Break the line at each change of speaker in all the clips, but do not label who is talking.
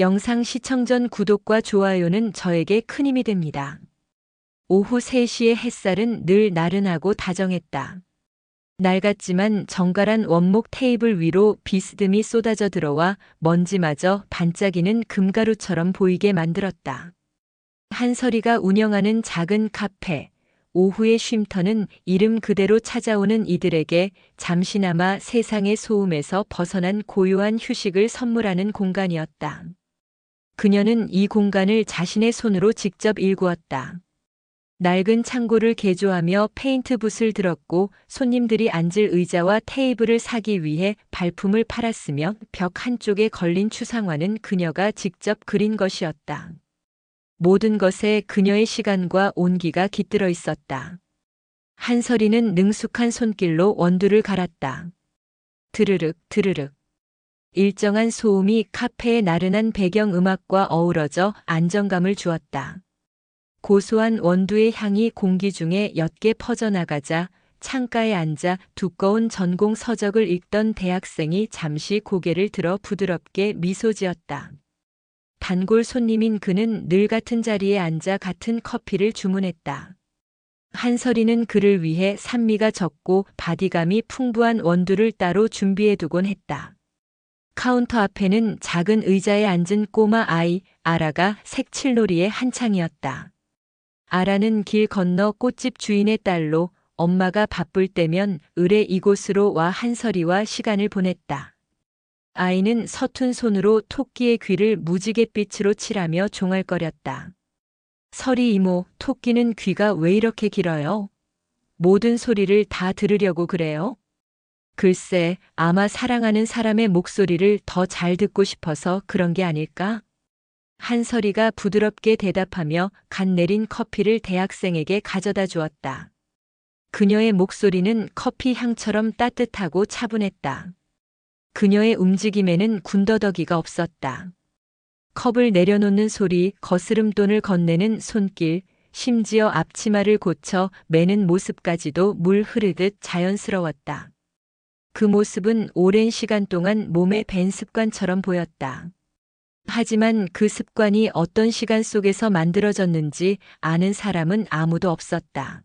영상 시청 전 구독과 좋아요는 저에게 큰 힘이 됩니다. 오후 3시의 햇살은 늘 나른하고 다정했다. 낡았지만 정갈한 원목 테이블 위로 비스듬히 쏟아져 들어와 먼지마저 반짝이는 금가루처럼 보이게 만들었다. 한설이가 운영하는 작은 카페, 오후의 쉼터는 이름 그대로 찾아오는 이들에게 잠시나마 세상의 소음에서 벗어난 고요한 휴식을 선물하는 공간이었다. 그녀는 이 공간을 자신의 손으로 직접 일구었다. 낡은 창고를 개조하며 페인트붓을 들었고 손님들이 앉을 의자와 테이블을 사기 위해 발품을 팔았으며 벽 한쪽에 걸린 추상화는 그녀가 직접 그린 것이었다. 모든 것에 그녀의 시간과 온기가 깃들어 있었다. 한설이는 능숙한 손길로 원두를 갈았다. 드르륵 드르륵. 일정한 소음이 카페의 나른한 배경음악과 어우러져 안정감을 주었다. 고소한 원두의 향이 공기 중에 옅게 퍼져나가자 창가에 앉아 두꺼운 전공 서적을 읽던 대학생이 잠시 고개를 들어 부드럽게 미소 지었다. 단골 손님인 그는 늘 같은 자리에 앉아 같은 커피를 주문했다. 한설이는 그를 위해 산미가 적고 바디감이 풍부한 원두를 따로 준비해두곤 했다. 카운터 앞에는 작은 의자에 앉은 꼬마 아이 아라가 색칠놀이에 한창이었다. 아라는 길 건너 꽃집 주인의 딸로 엄마가 바쁠 때면 의뢰 이곳으로 와 한설이와 시간을 보냈다. 아이는 서툰 손으로 토끼의 귀를 무지갯빛으로 칠하며 종알거렸다. 설이 이모, 토끼는 귀가 왜 이렇게 길어요? 모든 소리를 다 들으려고 그래요? 글쎄, 아마 사랑하는 사람의 목소리를 더 잘 듣고 싶어서 그런 게 아닐까? 한설이가 부드럽게 대답하며 갓 내린 커피를 대학생에게 가져다 주었다. 그녀의 목소리는 커피 향처럼 따뜻하고 차분했다. 그녀의 움직임에는 군더더기가 없었다. 컵을 내려놓는 소리, 거스름돈을 건네는 손길, 심지어 앞치마를 고쳐 매는 모습까지도 물 흐르듯 자연스러웠다. 그 모습은 오랜 시간 동안 몸에 밴 습관처럼 보였다. 하지만 그 습관이 어떤 시간 속에서 만들어졌는지 아는 사람은 아무도 없었다.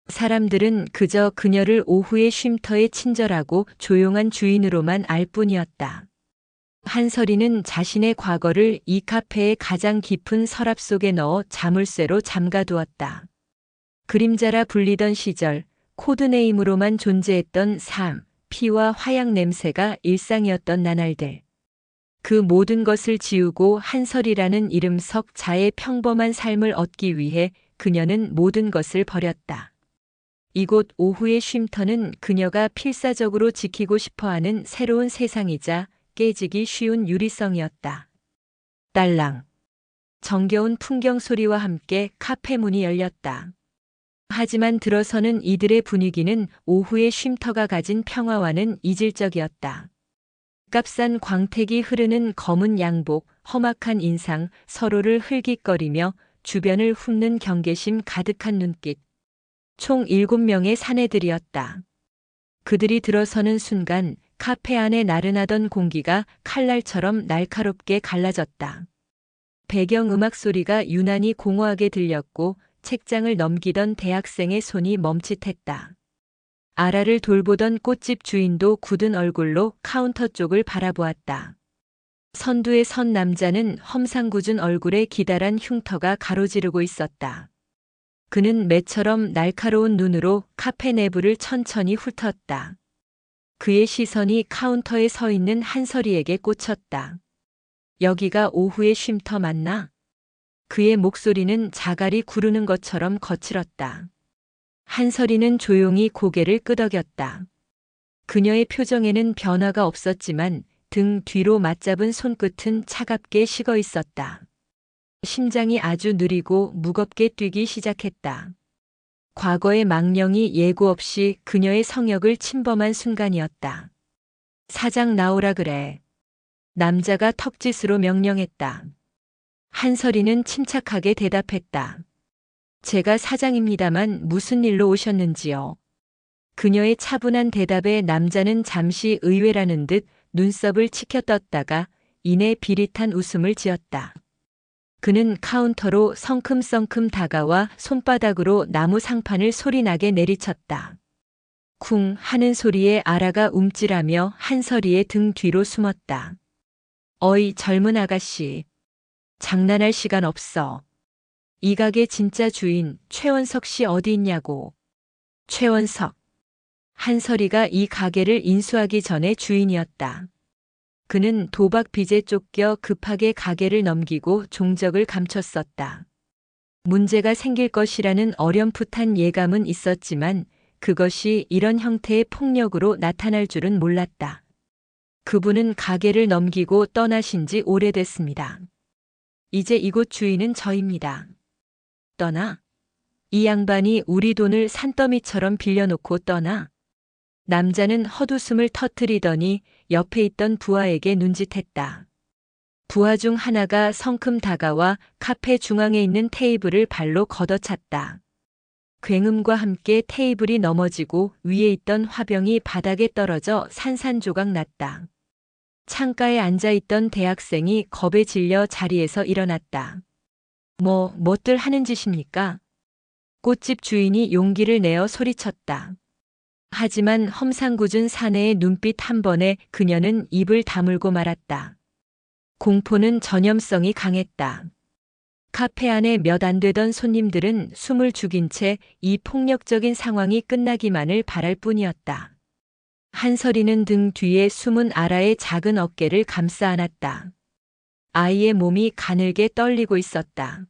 사람들은 그저 그녀를 오후의 쉼터의 친절하고 조용한 주인으로만 알 뿐이었다. 한설이는 자신의 과거를 이 카페의 가장 깊은 서랍 속에 넣어 자물쇠로 잠가두었다. 그림자라 불리던 시절, 코드네임으로만 존재했던 삶, 피와 화약 냄새가 일상이었던 나날들. 그 모든 것을 지우고 한설이라는 이름 석 자의 평범한 삶을 얻기 위해 그녀는 모든 것을 버렸다. 이곳 오후의 쉼터는 그녀가 필사적으로 지키고 싶어하는 새로운 세상이자 깨지기 쉬운 유리성이었다. 딸랑. 정겨운 풍경 소리와 함께 카페 문이 열렸다. 하지만 들어서는 이들의 분위기는 오후의 쉼터가 가진 평화와는 이질적이었다. 값싼 광택이 흐르는 검은 양복, 험악한 인상, 서로를 흘깃거리며 주변을 훑는 경계심 가득한 눈빛. 총 7명의 사내들이었다. 그들이 들어서는 순간 카페 안에 나른하던 공기가 칼날처럼 날카롭게 갈라졌다. 배경음악 소리가 유난히 공허하게 들렸고 책장을 넘기던 대학생의 손이 멈칫했다. 아라를 돌보던 꽃집 주인도 굳은 얼굴로 카운터 쪽을 바라보았다. 선두에 선 남자는 험상궂은 얼굴에 기다란 흉터가 가로지르고 있었다. 그는 매처럼 날카로운 눈으로 카페 내부를 천천히 훑었다. 그의 시선이 카운터에 서 있는 한설이에게 꽂혔다. 여기가 오후의 쉼터 맞나? 그의 목소리는 자갈이 구르는 것처럼 거칠었다. 한설이는 조용히 고개를 끄덕였다. 그녀의 표정에는 변화가 없었지만 등 뒤로 맞잡은 손끝은 차갑게 식어 있었다. 심장이 아주 느리고 무겁게 뛰기 시작했다. 과거의 망령이 예고 없이 그녀의 성역을 침범한 순간이었다. 사장 나오라 그래. 남자가 턱짓으로 명령했다. 한설이는 침착하게 대답했다. 제가 사장입니다만 무슨 일로 오셨는지요? 그녀의 차분한 대답에 남자는 잠시 의외라는 듯 눈썹을 치켜떴다가 이내 비릿한 웃음을 지었다. 그는 카운터로 성큼성큼 다가와 손바닥으로 나무 상판을 소리나게 내리쳤다. 쿵 하는 소리에 아라가 움찔하며 한설이의 등 뒤로 숨었다. 어이 젊은 아가씨. 장난할 시간 없어. 이 가게 진짜 주인 최원석 씨 어디 있냐고. 최원석. 한설이가 이 가게를 인수하기 전에 주인이었다. 그는 도박 빚에 쫓겨 급하게 가게를 넘기고 종적을 감췄었다. 문제가 생길 것이라는 어렴풋한 예감은 있었지만 그것이 이런 형태의 폭력으로 나타날 줄은 몰랐다. 그분은 가게를 넘기고 떠나신 지 오래됐습니다. 이제 이곳 주인은 저입니다. 떠나? 이 양반이 우리 돈을 산더미처럼 빌려놓고 떠나? 남자는 헛웃음을 터뜨리더니 옆에 있던 부하에게 눈짓했다. 부하 중 하나가 성큼 다가와 카페 중앙에 있는 테이블을 발로 걷어찼다. 굉음과 함께 테이블이 넘어지고 위에 있던 화병이 바닥에 떨어져 산산조각 났다. 창가에 앉아있던 대학생이 겁에 질려 자리에서 일어났다. 뭐들 하는 짓입니까? 꽃집 주인이 용기를 내어 소리쳤다. 하지만 험상궂은 사내의 눈빛 한 번에 그녀는 입을 다물고 말았다. 공포는 전염성이 강했다. 카페 안에 몇 안 되던 손님들은 숨을 죽인 채 이 폭력적인 상황이 끝나기만을 바랄 뿐이었다. 한설이는 등 뒤에 숨은 아라의 작은 어깨를 감싸 안았다. 아이의 몸이 가늘게 떨리고 있었다.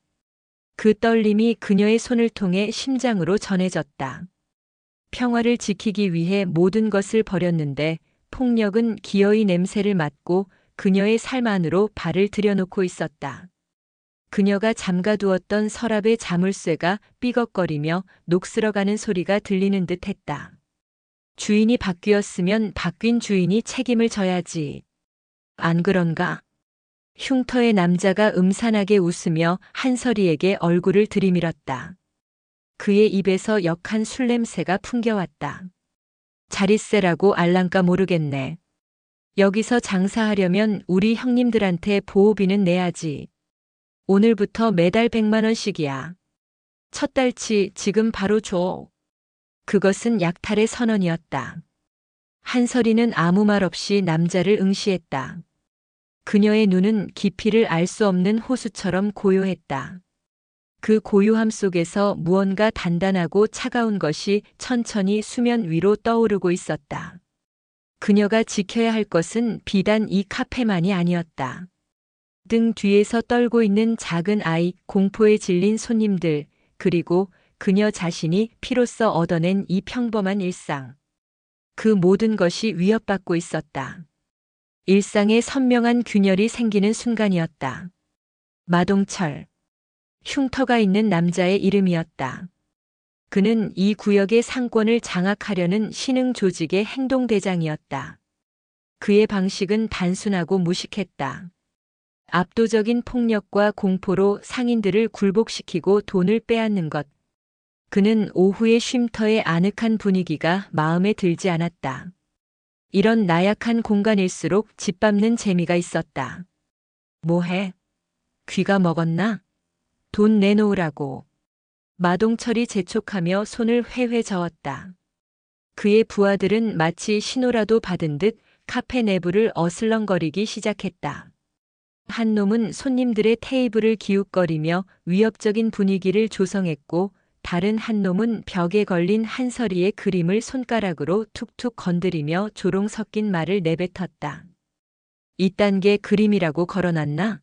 그 떨림이 그녀의 손을 통해 심장으로 전해졌다. 평화를 지키기 위해 모든 것을 버렸는데 폭력은 기어이 냄새를 맡고 그녀의 삶 안으로 발을 들여놓고 있었다. 그녀가 잠가두었던 서랍의 자물쇠가 삐걱거리며 녹슬어가는 소리가 들리는 듯 했다. 주인이 바뀌었으면 바뀐 주인이 책임을 져야지. 안 그런가? 흉터의 남자가 음산하게 웃으며 한설이에게 얼굴을 들이밀었다. 그의 입에서 역한 술 냄새가 풍겨왔다. 자릿세라고 알랑까 모르겠네. 여기서 장사하려면 우리 형님들한테 보호비는 내야지. 오늘부터 매달 100만 원씩이야. 첫 달치 지금 바로 줘. 그것은 약탈의 선언이었다. 한설이는 아무 말 없이 남자를 응시했다. 그녀의 눈은 깊이를 알 수 없는 호수처럼 고요했다. 그 고요함 속에서 무언가 단단하고 차가운 것이 천천히 수면 위로 떠오르고 있었다. 그녀가 지켜야 할 것은 비단 이 카페만이 아니었다. 등 뒤에서 떨고 있는 작은 아이, 공포에 질린 손님들, 그리고 그녀 자신이 피로써 얻어낸 이 평범한 일상. 그 모든 것이 위협받고 있었다. 일상에 선명한 균열이 생기는 순간이었다. 마동철. 흉터가 있는 남자의 이름이었다. 그는 이 구역의 상권을 장악하려는 신흥 조직의 행동대장이었다. 그의 방식은 단순하고 무식했다. 압도적인 폭력과 공포로 상인들을 굴복시키고 돈을 빼앗는 것. 그는 오후의 쉼터의 아늑한 분위기가 마음에 들지 않았다. 이런 나약한 공간일수록 짓밟는 재미가 있었다. 뭐해? 귀가 먹었나? 돈 내놓으라고. 마동철이 재촉하며 손을 회회 저었다. 그의 부하들은 마치 신호라도 받은 듯 카페 내부를 어슬렁거리기 시작했다. 한 놈은 손님들의 테이블을 기웃거리며 위협적인 분위기를 조성했고 다른 한 놈은 벽에 걸린 한설이의 그림을 손가락으로 툭툭 건드리며 조롱 섞인 말을 내뱉었다. 이딴 게 그림이라고 걸어놨나?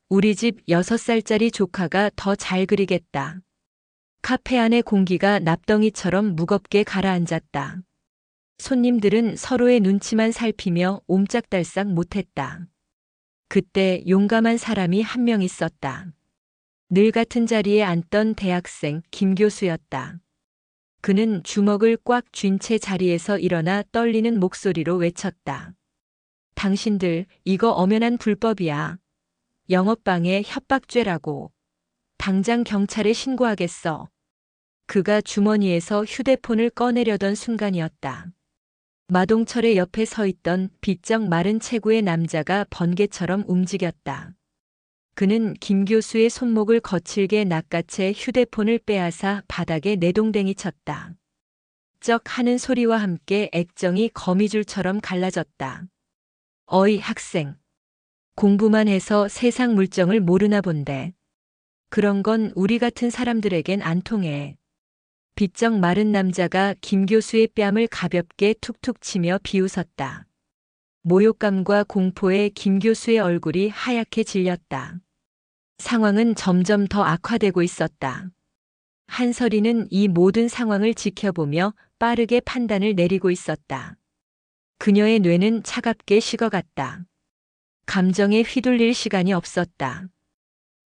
우리 집 6살짜리 조카가 더 잘 그리겠다. 카페 안의 공기가 납덩이처럼 무겁게 가라앉았다. 손님들은 서로의 눈치만 살피며 옴짝달싹 못했다. 그때 용감한 사람이 한 명 있었다. 늘 같은 자리에 앉던 대학생 김 교수였다. 그는 주먹을 꽉 쥔 채 자리에서 일어나 떨리는 목소리로 외쳤다. 당신들 이거 엄연한 불법이야. 영업방해 협박죄라고. 당장 경찰에 신고하겠어. 그가 주머니에서 휴대폰을 꺼내려던 순간이었다. 마동철의 옆에 서 있던 비쩍 마른 체구의 남자가 번개처럼 움직였다. 그는 김 교수의 손목을 거칠게 낚아채 휴대폰을 빼앗아 바닥에 내동댕이 쳤다. 쩍 하는 소리와 함께 액정이 거미줄처럼 갈라졌다. 어이 학생. 공부만 해서 세상 물정을 모르나 본데. 그런 건 우리 같은 사람들에겐 안 통해. 비쩍 마른 남자가 김 교수의 뺨을 가볍게 툭툭 치며 비웃었다. 모욕감과 공포에 김 교수의 얼굴이 하얗게 질렸다. 상황은 점점 더 악화되고 있었다. 한설이는 이 모든 상황을 지켜보며 빠르게 판단을 내리고 있었다. 그녀의 뇌는 차갑게 식어갔다. 감정에 휘둘릴 시간이 없었다.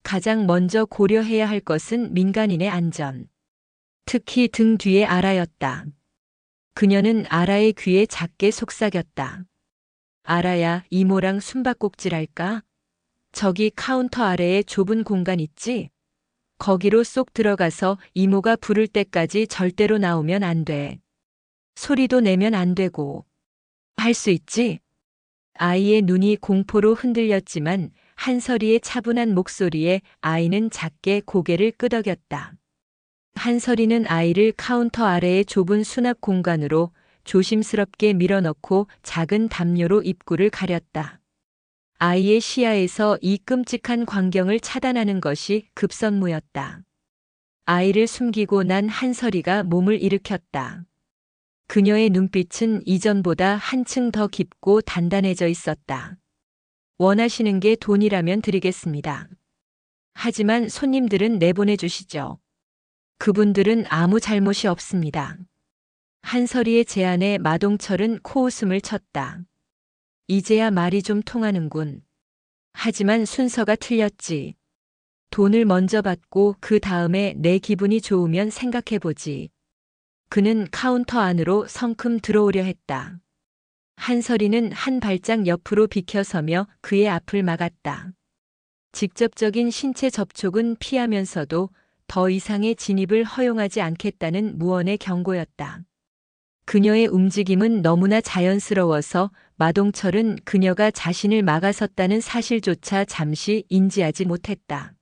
가장 먼저 고려해야 할 것은 민간인의 안전. 특히 등 뒤의 아라였다. 그녀는 아라의 귀에 작게 속삭였다. 아라야, 이모랑 숨바꼭질할까? 저기 카운터 아래에 좁은 공간 있지? 거기로 쏙 들어가서 이모가 부를 때까지 절대로 나오면 안 돼. 소리도 내면 안 되고. 할 수 있지? 아이의 눈이 공포로 흔들렸지만 한설이의 차분한 목소리에 아이는 작게 고개를 끄덕였다. 한설이는 아이를 카운터 아래의 좁은 수납 공간으로 조심스럽게 밀어넣고 작은 담요로 입구를 가렸다. 아이의 시야에서 이 끔찍한 광경을 차단하는 것이 급선무였다. 아이를 숨기고 난 한설이가 몸을 일으켰다. 그녀의 눈빛은 이전보다 한층 더 깊고 단단해져 있었다. 원하시는 게 돈이라면 드리겠습니다. 하지만 손님들은 내보내주시죠. 그분들은 아무 잘못이 없습니다. 한설이의 제안에 마동철은 코웃음을 쳤다. 이제야 말이 좀 통하는군. 하지만 순서가 틀렸지. 돈을 먼저 받고 그 다음에 내 기분이 좋으면 생각해보지. 그는 카운터 안으로 성큼 들어오려 했다. 한설이는 한 발짝 옆으로 비켜서며 그의 앞을 막았다. 직접적인 신체 접촉은 피하면서도 더 이상의 진입을 허용하지 않겠다는 무언의 경고였다. 그녀의 움직임은 너무나 자연스러워서 마동철은 그녀가 자신을 막아섰다는 사실조차 잠시 인지하지 못했다.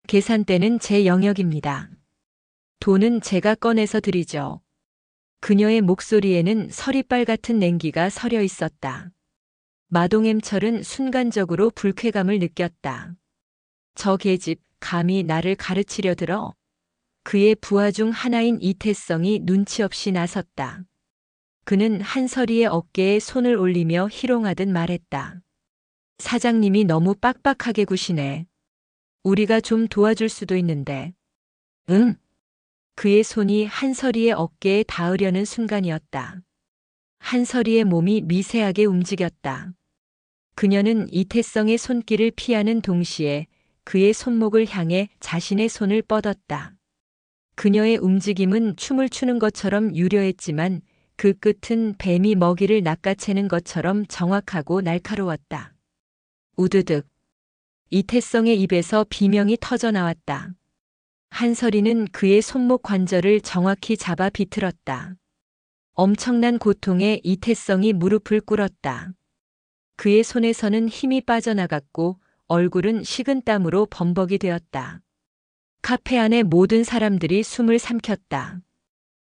계산대는 제 영역입니다. 돈은 제가 꺼내서 드리죠. 그녀의 목소리에는 서리빨 같은 냉기가 서려 있었다. 마동엠철은 순간적으로 불쾌감을 느꼈다. 저 계집 감히 나를 가르치려 들어? 그의 부하 중 하나인 이태성이 눈치 없이 나섰다. 그는 한설이의 어깨에 손을 올리며 희롱하듯 말했다. 사장님이 너무 빡빡하게 구시네. 우리가 좀 도와줄 수도 있는데. 응? 그의 손이 한설이의 어깨에 닿으려는 순간이었다. 한설이의 몸이 미세하게 움직였다. 그녀는 이태성의 손길을 피하는 동시에 그의 손목을 향해 자신의 손을 뻗었다. 그녀의 움직임은 춤을 추는 것처럼 유려했지만 그 끝은 뱀이 먹이를 낚아채는 것처럼 정확하고 날카로웠다. 우드득. 이태성의 입에서 비명이 터져 나왔다. 한설이는 그의 손목 관절을 정확히 잡아 비틀었다. 엄청난 고통에 이태성이 무릎을 꿇었다. 그의 손에서는 힘이 빠져나갔고 얼굴은 식은땀으로 범벅이 되었다. 카페 안의 모든 사람들이 숨을 삼켰다.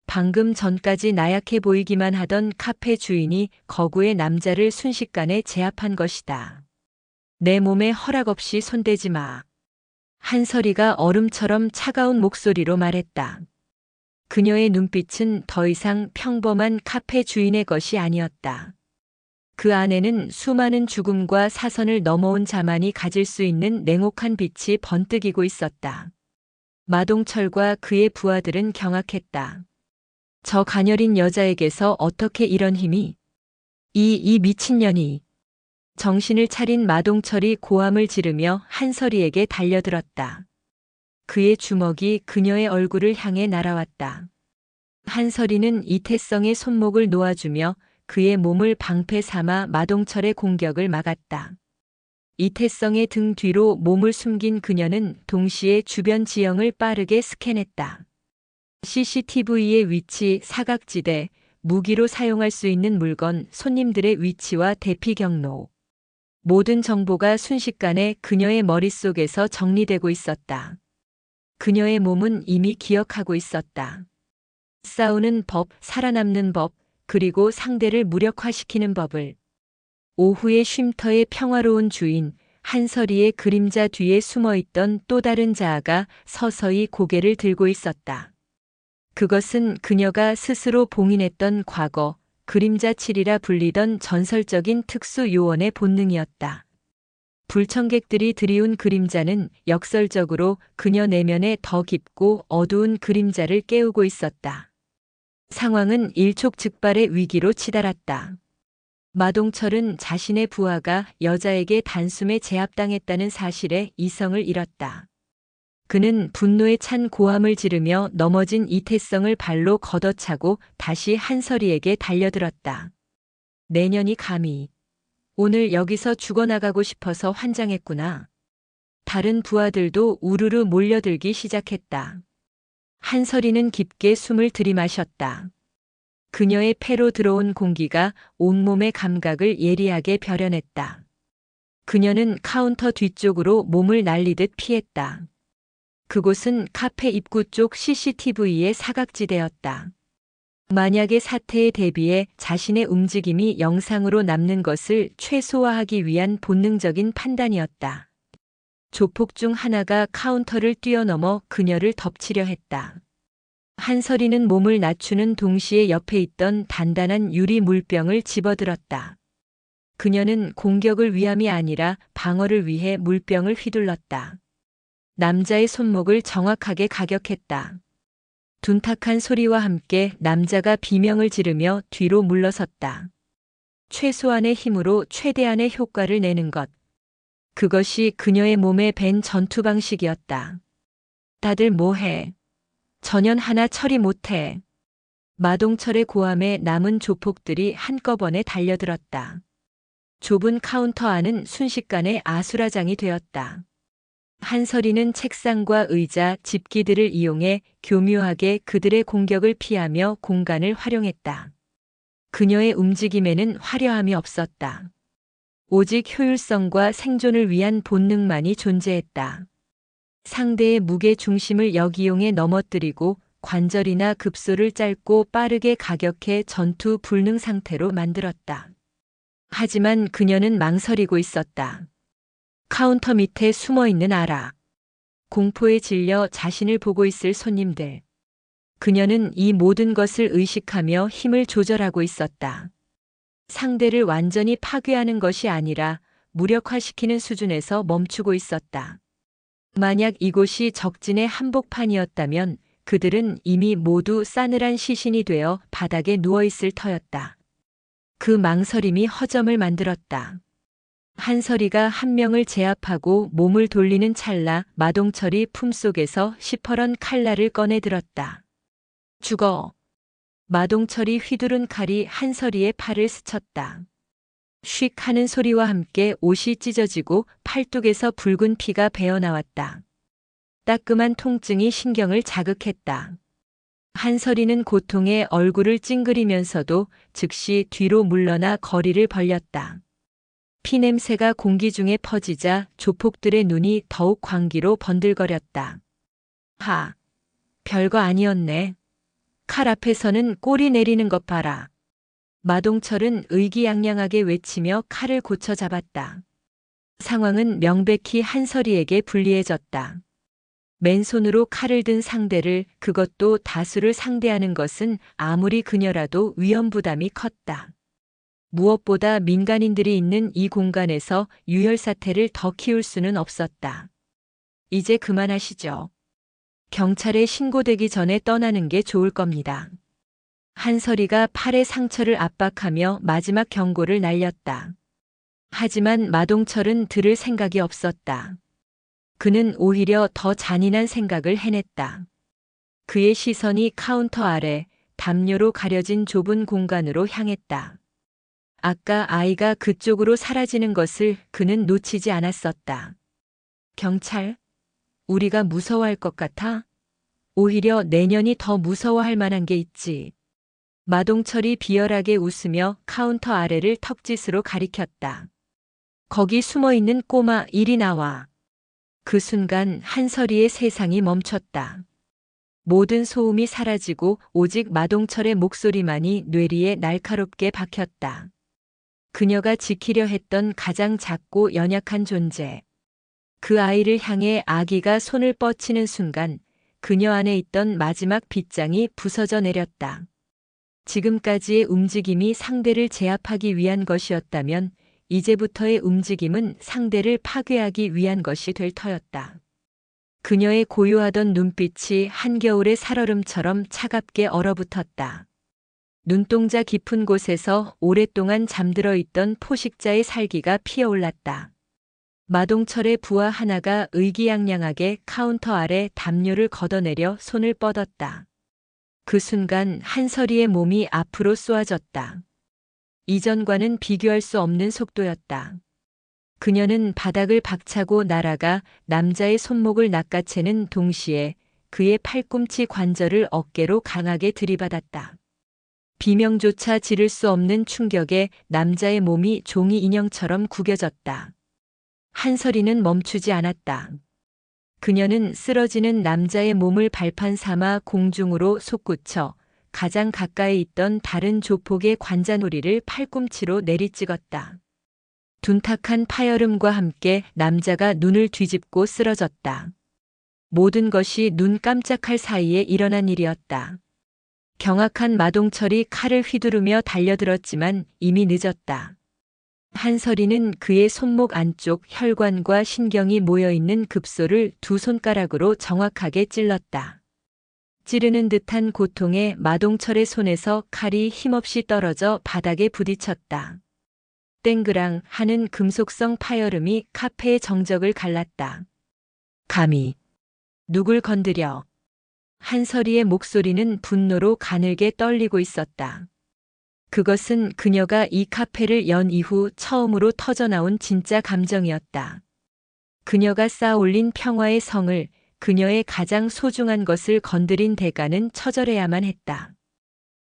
방금 전까지 나약해 보이기만 하던 카페 주인이 거구의 남자를 순식간에 제압한 것이다. 내 몸에 허락 없이 손대지 마. 한설이가 얼음처럼 차가운 목소리로 말했다. 그녀의 눈빛은 더 이상 평범한 카페 주인의 것이 아니었다. 그 안에는 수많은 죽음과 사선을 넘어온 자만이 가질 수 있는 냉혹한 빛이 번뜩이고 있었다. 마동철과 그의 부하들은 경악했다. 저 가녀린 여자에게서 어떻게 이런 힘이? 이 미친년이. 정신을 차린 마동철이 고함을 지르며 한설이에게 달려들었다. 그의 주먹이 그녀의 얼굴을 향해 날아왔다. 한설이는 이태성의 손목을 놓아주며 그의 몸을 방패 삼아 마동철의 공격을 막았다. 이태성의 등 뒤로 몸을 숨긴 그녀는 동시에 주변 지형을 빠르게 스캔했다. CCTV의 위치, 사각지대, 무기로 사용할 수 있는 물건, 손님들의 위치와 대피 경로. 모든 정보가 순식간에 그녀의 머릿속에서 정리되고 있었다. 그녀의 몸은 이미 기억하고 있었다. 싸우는 법, 살아남는 법, 그리고 상대를 무력화시키는 법을. 오후의 쉼터의 평화로운 주인, 한설이의 그림자 뒤에 숨어있던 또 다른 자아가 서서히 고개를 들고 있었다. 그것은 그녀가 스스로 봉인했던 과거, 그림자칠이라 불리던 전설적인 특수 요원의 본능이었다. 불청객들이 들이운 그림자는 역설적으로 그녀 내면에 더 깊고 어두운 그림자를 깨우고 있었다. 상황은 일촉즉발의 위기로 치달았다. 마동철은 자신의 부하가 여자에게 단숨에 제압당했다는 사실에 이성을 잃었다. 그는 분노에 찬 고함을 지르며 넘어진 이태성을 발로 걷어차고 다시 한설이에게 달려들었다. 내년이 감히 오늘 여기서 죽어나가고 싶어서 환장했구나. 다른 부하들도 우르르 몰려들기 시작했다. 한설이는 깊게 숨을 들이마셨다. 그녀의 폐로 들어온 공기가 온몸의 감각을 예리하게 벼려냈다. 그녀는 카운터 뒤쪽으로 몸을 날리듯 피했다. 그곳은 카페 입구 쪽 CCTV의 사각지대였다. 만약의 사태에 대비해 자신의 움직임이 영상으로 남는 것을 최소화하기 위한 본능적인 판단이었다. 조폭 중 하나가 카운터를 뛰어넘어 그녀를 덮치려 했다. 한설이는 몸을 낮추는 동시에 옆에 있던 단단한 유리 물병을 집어들었다. 그녀는 공격을 위함이 아니라 방어를 위해 물병을 휘둘렀다. 남자의 손목을 정확하게 가격했다. 둔탁한 소리와 함께 남자가 비명을 지르며 뒤로 물러섰다. 최소한의 힘으로 최대한의 효과를 내는 것. 그것이 그녀의 몸에 밴 전투 방식이었다. 다들 뭐해? 전연 하나 처리 못해. 마동철의 고함에 남은 조폭들이 한꺼번에 달려들었다. 좁은 카운터 안은 순식간에 아수라장이 되었다. 한설이는 책상과 의자, 집기들을 이용해 교묘하게 그들의 공격을 피하며 공간을 활용했다. 그녀의 움직임에는 화려함이 없었다. 오직 효율성과 생존을 위한 본능만이 존재했다. 상대의 무게 중심을 역이용해 넘어뜨리고 관절이나 급소를 짧고 빠르게 가격해 전투 불능 상태로 만들었다. 하지만 그녀는 망설이고 있었다. 카운터 밑에 숨어있는 아라. 공포에 질려 자신을 보고 있을 손님들. 그녀는 이 모든 것을 의식하며 힘을 조절하고 있었다. 상대를 완전히 파괴하는 것이 아니라 무력화시키는 수준에서 멈추고 있었다. 만약 이곳이 적진의 한복판이었다면 그들은 이미 모두 싸늘한 시신이 되어 바닥에 누워있을 터였다. 그 망설임이 허점을 만들었다. 한설이가 한 명을 제압하고 몸을 돌리는 찰나 마동철이 품속에서 시퍼런 칼날을 꺼내 들었다. 죽어. 마동철이 휘두른 칼이 한설이의 팔을 스쳤다. 쉭 하는 소리와 함께 옷이 찢어지고 팔뚝에서 붉은 피가 배어나왔다. 따끔한 통증이 신경을 자극했다. 한설이는 고통에 얼굴을 찡그리면서도 즉시 뒤로 물러나 거리를 벌렸다. 피냄새가 공기 중에 퍼지자 조폭들의 눈이 더욱 광기로 번들거렸다. 하, 별거 아니었네. 칼 앞에서는 꼬리 내리는 것 봐라. 마동철은 의기양양하게 외치며 칼을 고쳐 잡았다. 상황은 명백히 한설이에게 불리해졌다. 맨손으로 칼을 든 상대를, 그것도 다수를 상대하는 것은 아무리 그녀라도 위험 부담이 컸다. 무엇보다 민간인들이 있는 이 공간에서 유혈 사태를 더 키울 수는 없었다. 이제 그만하시죠. 경찰에 신고되기 전에 떠나는 게 좋을 겁니다. 한설이가 팔의 상처를 압박하며 마지막 경고를 날렸다. 하지만 마동철은 들을 생각이 없었다. 그는 오히려 더 잔인한 생각을 해냈다. 그의 시선이 카운터 아래 담요로 가려진 좁은 공간으로 향했다. 아까 아이가 그쪽으로 사라지는 것을 그는 놓치지 않았었다. 경찰? 우리가 무서워할 것 같아? 오히려 내년이 더 무서워할 만한 게 있지. 마동철이 비열하게 웃으며 카운터 아래를 턱짓으로 가리켰다. 거기 숨어있는 꼬마 이리 나와. 그 순간 한설이의 세상이 멈췄다. 모든 소음이 사라지고 오직 마동철의 목소리만이 뇌리에 날카롭게 박혔다. 그녀가 지키려 했던 가장 작고 연약한 존재. 그 아이를 향해 아기가 손을 뻗치는 순간 그녀 안에 있던 마지막 빗장이 부서져 내렸다. 지금까지의 움직임이 상대를 제압하기 위한 것이었다면 이제부터의 움직임은 상대를 파괴하기 위한 것이 될 터였다. 그녀의 고요하던 눈빛이 한겨울의 살얼음처럼 차갑게 얼어붙었다. 눈동자 깊은 곳에서 오랫동안 잠들어 있던 포식자의 살기가 피어올랐다. 마동철의 부하 하나가 의기양양하게 카운터 아래 담요를 걷어내려 손을 뻗었다. 그 순간 한설이의 몸이 앞으로 쏘아졌다. 이전과는 비교할 수 없는 속도였다. 그녀는 바닥을 박차고 날아가 남자의 손목을 낚아채는 동시에 그의 팔꿈치 관절을 어깨로 강하게 들이받았다. 비명조차 지를 수 없는 충격에 남자의 몸이 종이 인형처럼 구겨졌다. 한설이는 멈추지 않았다. 그녀는 쓰러지는 남자의 몸을 발판 삼아 공중으로 솟구쳐 가장 가까이 있던 다른 조폭의 관자놀이를 팔꿈치로 내리찍었다. 둔탁한 파열음과 함께 남자가 눈을 뒤집고 쓰러졌다. 모든 것이 눈 깜짝할 사이에 일어난 일이었다. 경악한 마동철이 칼을 휘두르며 달려들었지만 이미 늦었다. 한설이는 그의 손목 안쪽 혈관과 신경이 모여있는 급소를 두 손가락으로 정확하게 찔렀다. 찌르는 듯한 고통에 마동철의 손에서 칼이 힘없이 떨어져 바닥에 부딪혔다. 땡그랑 하는 금속성 파열음이 카페의 정적을 갈랐다. 감히 누굴 건드려. 한설이의 목소리는 분노로 가늘게 떨리고 있었다. 그것은 그녀가 이 카페를 연 이후 처음으로 터져나온 진짜 감정이었다. 그녀가 쌓아올린 평화의 성을, 그녀의 가장 소중한 것을 건드린 대가는 처절해야만 했다.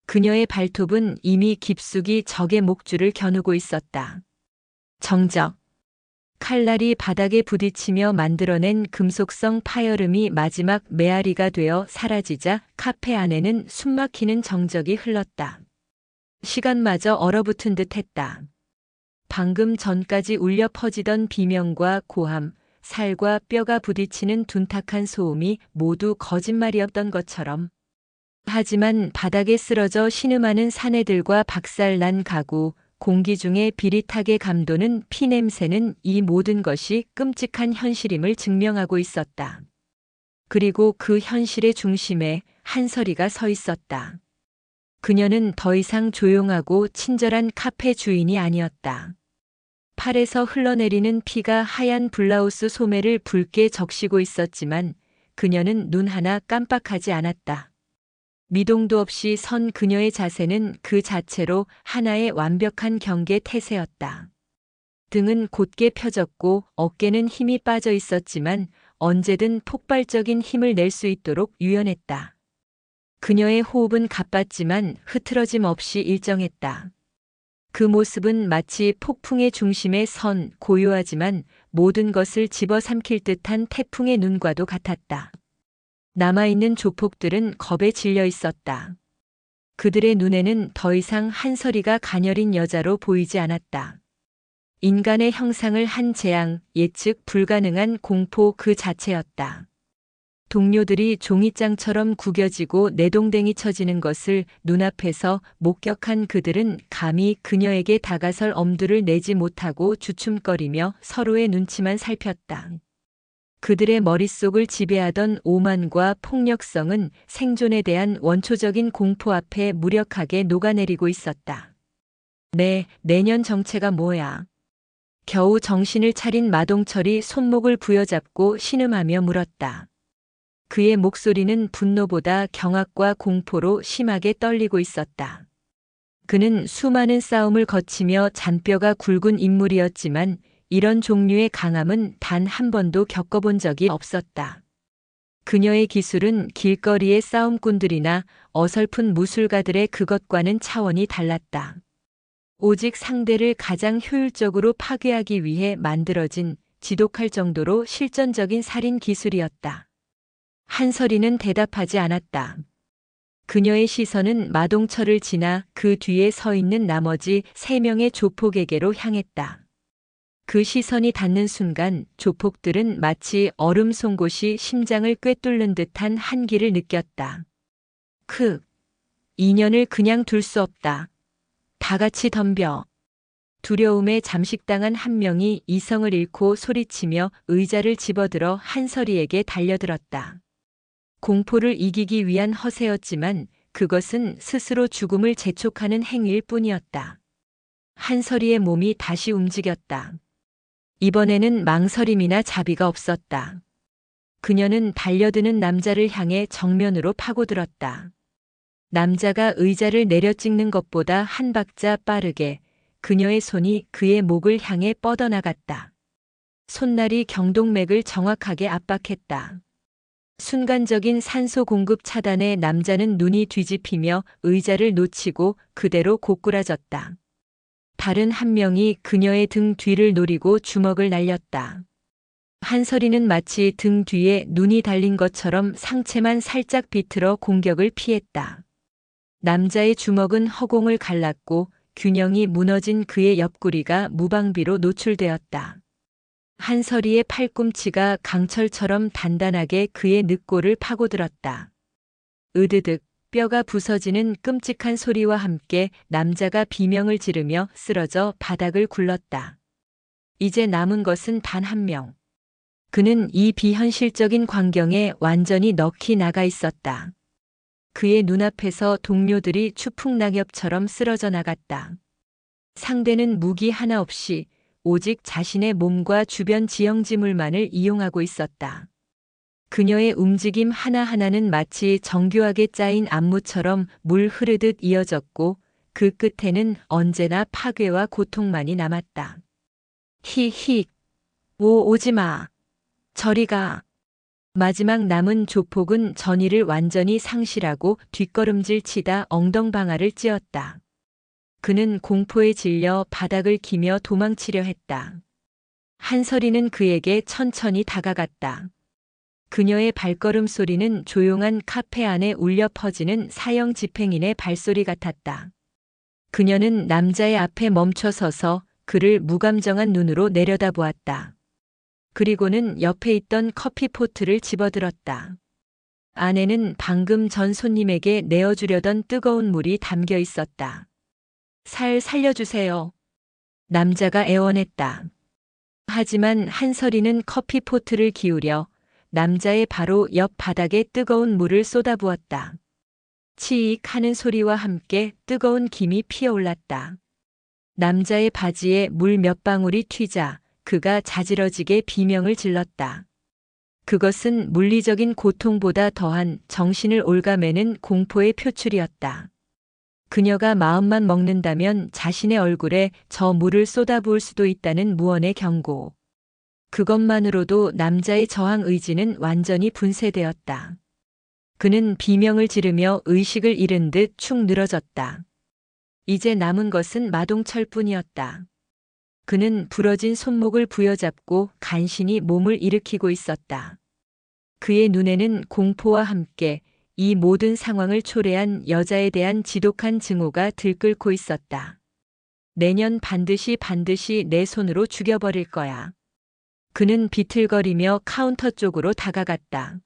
그녀의 발톱은 이미 깊숙이 적의 목줄을 겨누고 있었다. 정적. 칼날이 바닥에 부딪히며 만들어낸 금속성 파열음이 마지막 메아리가 되어 사라지자 카페 안에는 숨막히는 정적이 흘렀다. 시간마저 얼어붙은 듯 했다. 방금 전까지 울려 퍼지던 비명과 고함, 살과 뼈가 부딪히는 둔탁한 소음이 모두 거짓말이었던 것처럼. 하지만 바닥에 쓰러져 신음하는 사내들과 박살난 가구, 공기 중에 비릿하게 감도는 피냄새는 이 모든 것이 끔찍한 현실임을 증명하고 있었다. 그리고 그 현실의 중심에 한설이가 서 있었다. 그녀는 더 이상 조용하고 친절한 카페 주인이 아니었다. 팔에서 흘러내리는 피가 하얀 블라우스 소매를 붉게 적시고 있었지만 그녀는 눈 하나 깜빡하지 않았다. 미동도 없이 선 그녀의 자세는 그 자체로 하나의 완벽한 경계 태세였다. 등은 곧게 펴졌고 어깨는 힘이 빠져 있었지만 언제든 폭발적인 힘을 낼 수 있도록 유연했다. 그녀의 호흡은 가빴지만 흐트러짐 없이 일정했다. 그 모습은 마치 폭풍의 중심에 선 고요하지만 모든 것을 집어삼킬 듯한 태풍의 눈과도 같았다. 남아있는 조폭들은 겁에 질려 있었다. 그들의 눈에는 더 이상 한설이가 가녀린 여자로 보이지 않았다. 인간의 형상을 한 재앙, 예측 불가능한 공포 그 자체였다. 동료들이 종이장처럼 구겨지고 내동댕이 쳐지는 것을 눈앞에서 목격한 그들은 감히 그녀에게 다가설 엄두를 내지 못하고 주춤거리며 서로의 눈치만 살폈다. 그들의 머릿속을 지배하던 오만과 폭력성은 생존에 대한 원초적인 공포 앞에 무력하게 녹아내리고 있었다. 내년 정체가 뭐야? 겨우 정신을 차린 마동철이 손목을 부여잡고 신음하며 물었다. 그의 목소리는 분노보다 경악과 공포로 심하게 떨리고 있었다. 그는 수많은 싸움을 거치며 잔뼈가 굵은 인물이었지만 이런 종류의 강함은 단 한 번도 겪어본 적이 없었다. 그녀의 기술은 길거리의 싸움꾼들이나 어설픈 무술가들의 그것과는 차원이 달랐다. 오직 상대를 가장 효율적으로 파괴하기 위해 만들어진 지독할 정도로 실전적인 살인 기술이었다. 한설이는 대답하지 않았다. 그녀의 시선은 마동철을 지나 그 뒤에 서 있는 나머지 3명의 조폭에게로 향했다. 그 시선이 닿는 순간 조폭들은 마치 얼음 송곳이 심장을 꿰뚫는 듯한 한기를 느꼈다. 인연을 그냥 둘 수 없다. 다 같이 덤벼. 두려움에 잠식당한 한 명이 이성을 잃고 소리치며 의자를 집어들어 한설이에게 달려들었다. 공포를 이기기 위한 허세였지만 그것은 스스로 죽음을 재촉하는 행위일 뿐이었다. 한설이의 몸이 다시 움직였다. 이번에는 망설임이나 자비가 없었다. 그녀는 달려드는 남자를 향해 정면으로 파고들었다. 남자가 의자를 내려찍는 것보다 한 박자 빠르게 그녀의 손이 그의 목을 향해 뻗어나갔다. 손날이 경동맥을 정확하게 압박했다. 순간적인 산소 공급 차단에 남자는 눈이 뒤집히며 의자를 놓치고 그대로 고꾸라졌다. 다른 한 명이 그녀의 등 뒤를 노리고 주먹을 날렸다. 한설이는 마치 등 뒤에 눈이 달린 것처럼 상체만 살짝 비틀어 공격을 피했다. 남자의 주먹은 허공을 갈랐고 균형이 무너진 그의 옆구리가 무방비로 노출되었다. 한설이의 팔꿈치가 강철처럼 단단하게 그의 늑골을 파고들었다. 으드득 뼈가 부서지는 끔찍한 소리와 함께 남자가 비명을 지르며 쓰러져 바닥을 굴렀다. 이제 남은 것은 단 한 명. 그는 이 비현실적인 광경에 완전히 넋이 나가 있었다. 그의 눈앞에서 동료들이 추풍낙엽처럼 쓰러져 나갔다. 상대는 무기 하나 없이 오직 자신의 몸과 주변 지형지물만을 이용하고 있었다. 그녀의 움직임 하나하나는 마치 정교하게 짜인 안무처럼 물 흐르듯 이어졌고 그 끝에는 언제나 파괴와 고통만이 남았다. 히히, 오지마. 저리 가. 마지막 남은 조폭은 전의를 완전히 상실하고 뒷걸음질 치다 엉덩방아를 찧었다. 그는 공포에 질려 바닥을 기며 도망치려 했다. 한설이는 그에게 천천히 다가갔다. 그녀의 발걸음 소리는 조용한 카페 안에 울려 퍼지는 사형 집행인의 발소리 같았다. 그녀는 남자의 앞에 멈춰 서서 그를 무감정한 눈으로 내려다보았다. 그리고는 옆에 있던 커피포트를 집어들었다. 안에는 방금 전 손님에게 내어주려던 뜨거운 물이 담겨 있었다. 살려주세요. 남자가 애원했다. 하지만 한설이는 커피포트를 기울여 남자의 바로 옆 바닥에 뜨거운 물을 쏟아부었다. 치익 하는 소리와 함께 뜨거운 김이 피어올랐다. 남자의 바지에 물 몇 방울이 튀자 그가 자지러지게 비명을 질렀다. 그것은 물리적인 고통보다 더한 정신을 옭아매는 공포의 표출이었다. 그녀가 마음만 먹는다면 자신의 얼굴에 저 물을 쏟아부을 수도 있다는 무언의 경고. 그것만으로도 남자의 저항 의지는 완전히 분쇄되었다. 그는 비명을 지르며 의식을 잃은 듯 축 늘어졌다. 이제 남은 것은 마동철뿐이었다. 그는 부러진 손목을 부여잡고 간신히 몸을 일으키고 있었다. 그의 눈에는 공포와 함께 이 모든 상황을 초래한 여자에 대한 지독한 증오가 들끓고 있었다. 내년 반드시 내 손으로 죽여버릴 거야. 그는 비틀거리며 카운터 쪽으로 다가갔다.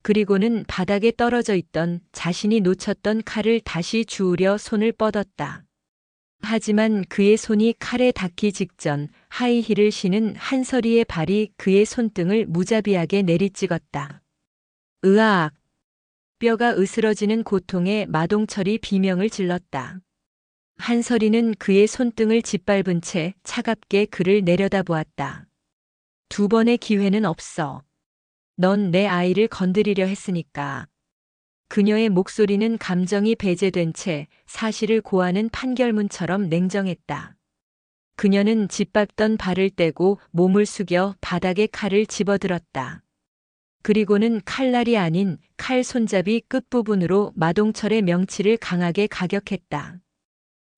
그리고는 바닥에 떨어져 있던 자신이 놓쳤던 칼을 다시 주우려 손을 뻗었다. 하지만 그의 손이 칼에 닿기 직전 하이힐을 신은 한설이의 발이 그의 손등을 무자비하게 내리찍었다. 으악! 뼈가 으스러지는 고통에 마동철이 비명을 질렀다. 한설이는 그의 손등을 짓밟은 채 차갑게 그를 내려다보았다. 2번의 기회는 없어. 넌 내 아이를 건드리려 했으니까. 그녀의 목소리는 감정이 배제된 채 사실을 고하는 판결문처럼 냉정했다. 그녀는 짓밟던 발을 떼고 몸을 숙여 바닥에 칼을 집어들었다. 그리고는 칼날이 아닌 칼 손잡이 끝부분으로 마동철의 명치를 강하게 가격했다.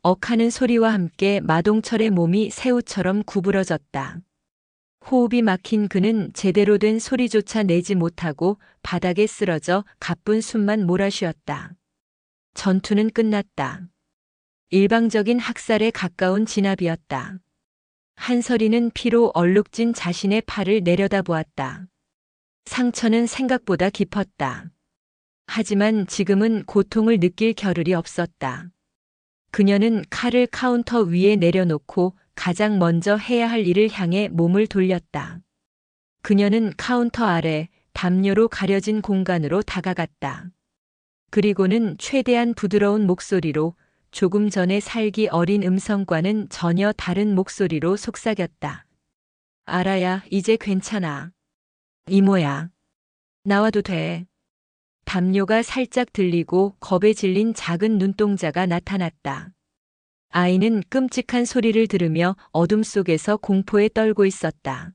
억하는 소리와 함께 마동철의 몸이 새우처럼 구부러졌다. 호흡이 막힌 그는 제대로 된 소리조차 내지 못하고 바닥에 쓰러져 가쁜 숨만 몰아쉬었다. 전투는 끝났다. 일방적인 학살에 가까운 진압이었다. 한설이는 피로 얼룩진 자신의 팔을 내려다보았다. 상처는 생각보다 깊었다. 하지만 지금은 고통을 느낄 겨를이 없었다. 그녀는 칼을 카운터 위에 내려놓고 가장 먼저 해야 할 일을 향해 몸을 돌렸다. 그녀는 카운터 아래 담요로 가려진 공간으로 다가갔다. 그리고는 최대한 부드러운 목소리로 조금 전에 살기 어린 음성과는 전혀 다른 목소리로 속삭였다. 알아야, 이제 괜찮아. 이모야. 나와도 돼. 담요가 살짝 들리고 겁에 질린 작은 눈동자가 나타났다. 아이는 끔찍한 소리를 들으며 어둠 속에서 공포에 떨고 있었다.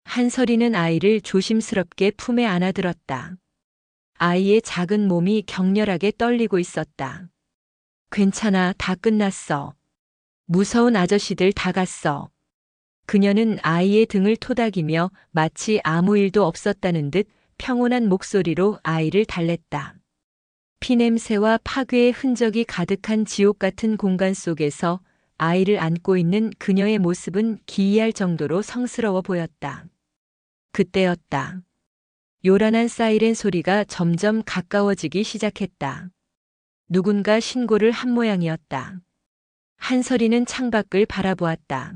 한설이는 아이를 조심스럽게 품에 안아들었다. 아이의 작은 몸이 격렬하게 떨리고 있었다. 괜찮아, 다 끝났어. 무서운 아저씨들 다 갔어. 그녀는 아이의 등을 토닥이며 마치 아무 일도 없었다는 듯 평온한 목소리로 아이를 달랬다. 피냄새와 파괴의 흔적이 가득한 지옥 같은 공간 속에서 아이를 안고 있는 그녀의 모습은 기이할 정도로 성스러워 보였다. 그때였다. 요란한 사이렌 소리가 점점 가까워지기 시작했다. 누군가 신고를 한 모양이었다. 한설이는 창밖을 바라보았다.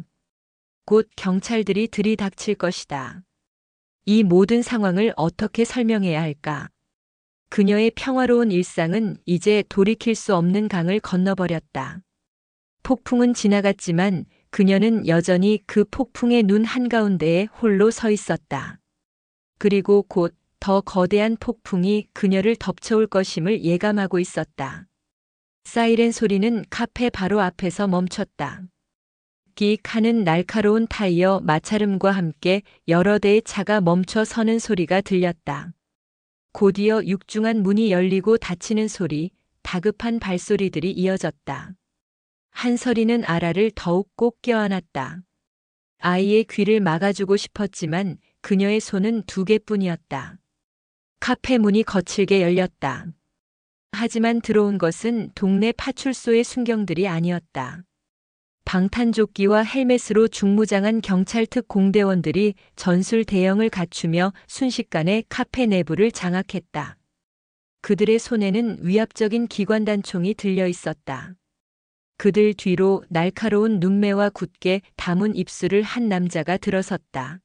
곧 경찰들이 들이닥칠 것이다. 이 모든 상황을 어떻게 설명해야 할까? 그녀의 평화로운 일상은 이제 돌이킬 수 없는 강을 건너버렸다. 폭풍은 지나갔지만 그녀는 여전히 그 폭풍의 눈 한가운데에 홀로 서 있었다. 그리고 곧 더 거대한 폭풍이 그녀를 덮쳐올 것임을 예감하고 있었다. 사이렌 소리는 카페 바로 앞에서 멈췄다. 끽 하는 날카로운 타이어 마찰음과 함께 여러 대의 차가 멈춰 서는 소리가 들렸다. 곧이어 육중한 문이 열리고 닫히는 소리, 다급한 발소리들이 이어졌다. 한설이는 아라를 더욱 꼭 껴안았다. 아이의 귀를 막아주고 싶었지만 그녀의 손은 2개뿐이었다. 카페 문이 거칠게 열렸다. 하지만 들어온 것은 동네 파출소의 순경들이 아니었다. 방탄조끼와 헬멧으로 중무장한 경찰 특공대원들이 전술 대형을 갖추며 순식간에 카페 내부를 장악했다. 그들의 손에는 위압적인 기관단총이 들려 있었다. 그들 뒤로 날카로운 눈매와 굳게 담은 입술을 한 남자가 들어섰다.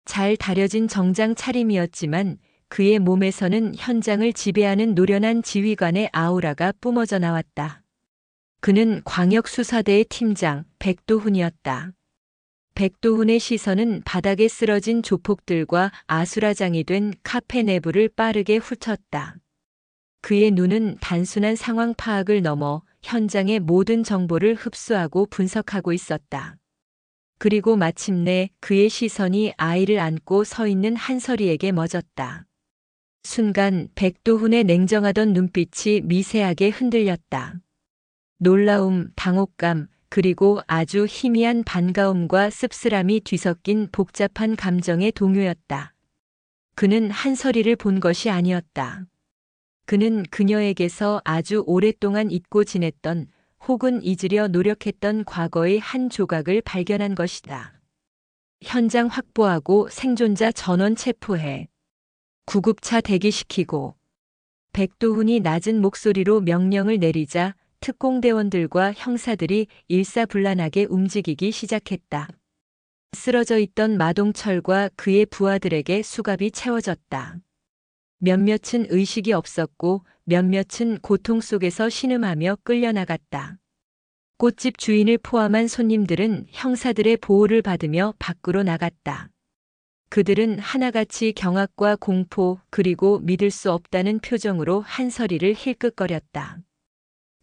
잘 다려진 정장 차림이었지만 그의 몸에서는 현장을 지배하는 노련한 지휘관의 아우라가 뿜어져 나왔다. 그는 광역수사대의 팀장 백도훈이었다. 백도훈의 시선은 바닥에 쓰러진 조폭들과 아수라장이 된 카페 내부를 빠르게 훑었다. 그의 눈은 단순한 상황 파악을 넘어 현장의 모든 정보를 흡수하고 분석하고 있었다. 그리고 마침내 그의 시선이 아이를 안고 서 있는 한설이에게 멎었다. 순간 백도훈의 냉정하던 눈빛이 미세하게 흔들렸다. 놀라움, 당혹감, 그리고 아주 희미한 반가움과 씁쓸함이 뒤섞인 복잡한 감정의 동요였다. 그는 한설이를 본 것이 아니었다. 그는 그녀에게서 아주 오랫동안 잊고 지냈던 혹은 잊으려 노력했던 과거의 한 조각을 발견한 것이다. 현장 확보하고 생존자 전원 체포해. 구급차 대기시키고. 백도훈이 낮은 목소리로 명령을 내리자 특공대원들과 형사들이 일사불란하게 움직이기 시작했다. 쓰러져 있던 마동철과 그의 부하들에게 수갑이 채워졌다. 몇몇은 의식이 없었고 몇몇은 고통 속에서 신음하며 끌려나갔다. 꽃집 주인을 포함한 손님들은 형사들의 보호를 받으며 밖으로 나갔다. 그들은 하나같이 경악과 공포 그리고 믿을 수 없다는 표정으로 한설이를 힐끗거렸다.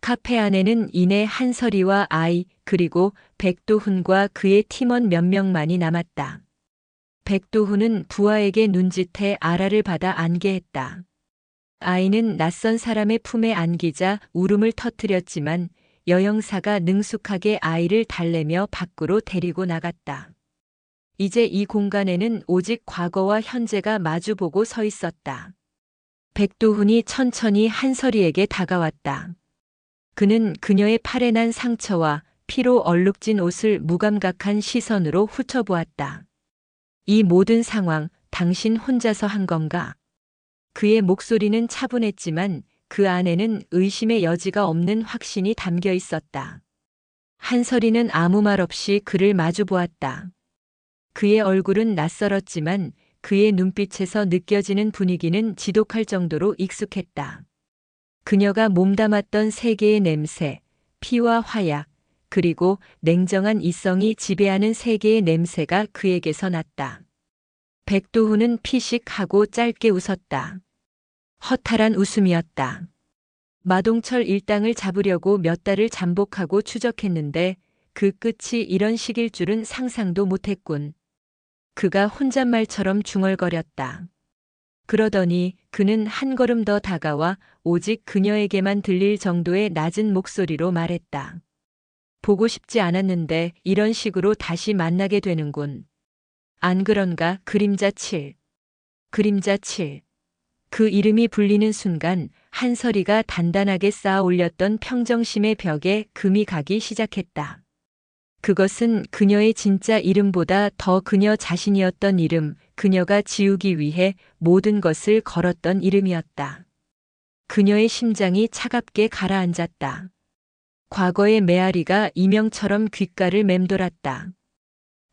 카페 안에는 이내 한설이와 아이 그리고 백도훈과 그의 팀원 몇 명만이 남았다. 백도훈은 부하에게 눈짓해 아라를 받아 안게 했다. 아이는 낯선 사람의 품에 안기자 울음을 터뜨렸지만 여영사가 능숙하게 아이를 달래며 밖으로 데리고 나갔다. 이제 이 공간에는 오직 과거와 현재가 마주보고 서 있었다. 백도훈이 천천히 한설이에게 다가왔다. 그는 그녀의 팔에 난 상처와 피로 얼룩진 옷을 무감각한 시선으로 훑어보았다. 이 모든 상황, 당신 혼자서 한 건가? 그의 목소리는 차분했지만 그 안에는 의심의 여지가 없는 확신이 담겨 있었다. 한설이는 아무 말 없이 그를 마주보았다. 그의 얼굴은 낯설었지만 그의 눈빛에서 느껴지는 분위기는 지독할 정도로 익숙했다. 그녀가 몸담았던 세계의 냄새, 피와 화약, 그리고 냉정한 이성이 지배하는 세계의 냄새가 그에게서 났다. 백도훈은 피식하고 짧게 웃었다. 허탈한 웃음이었다. 마동철 일당을 잡으려고 몇 달을 잠복하고 추적했는데 그 끝이 이런 식일 줄은 상상도 못했군. 그가 혼잣말처럼 중얼거렸다. 그러더니 그는 한 걸음 더 다가와 오직 그녀에게만 들릴 정도의 낮은 목소리로 말했다. 보고 싶지 않았는데 이런 식으로 다시 만나게 되는군. 안 그런가? 그림자 7. 그림자 7. 그 이름이 불리는 순간 한설이가 단단하게 쌓아 올렸던 평정심의 벽에 금이 가기 시작했다. 그것은 그녀의 진짜 이름보다 더 그녀 자신이었던 이름, 그녀가 지우기 위해 모든 것을 걸었던 이름이었다. 그녀의 심장이 차갑게 가라앉았다. 과거의 메아리가 이명처럼 귓가를 맴돌았다.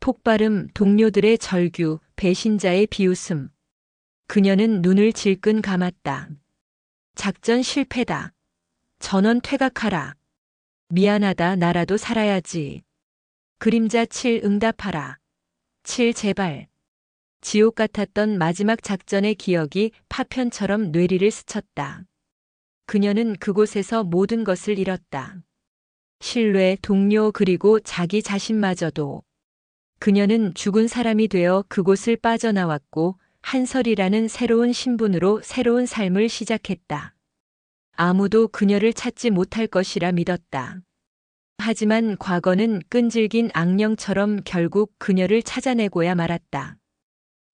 폭발음, 동료들의 절규, 배신자의 비웃음. 그녀는 눈을 질끈 감았다. 작전 실패다. 전원 퇴각하라. 미안하다. 나라도 살아야지. 그림자 7 응답하라. 7 제발. 지옥 같았던 마지막 작전의 기억이 파편처럼 뇌리를 스쳤다. 그녀는 그곳에서 모든 것을 잃었다. 신뢰, 동료 그리고 자기 자신마저도. 그녀는 죽은 사람이 되어 그곳을 빠져나왔고 한설이라는 새로운 신분으로 새로운 삶을 시작했다. 아무도 그녀를 찾지 못할 것이라 믿었다. 하지만 과거는 끈질긴 악령처럼 결국 그녀를 찾아내고야 말았다.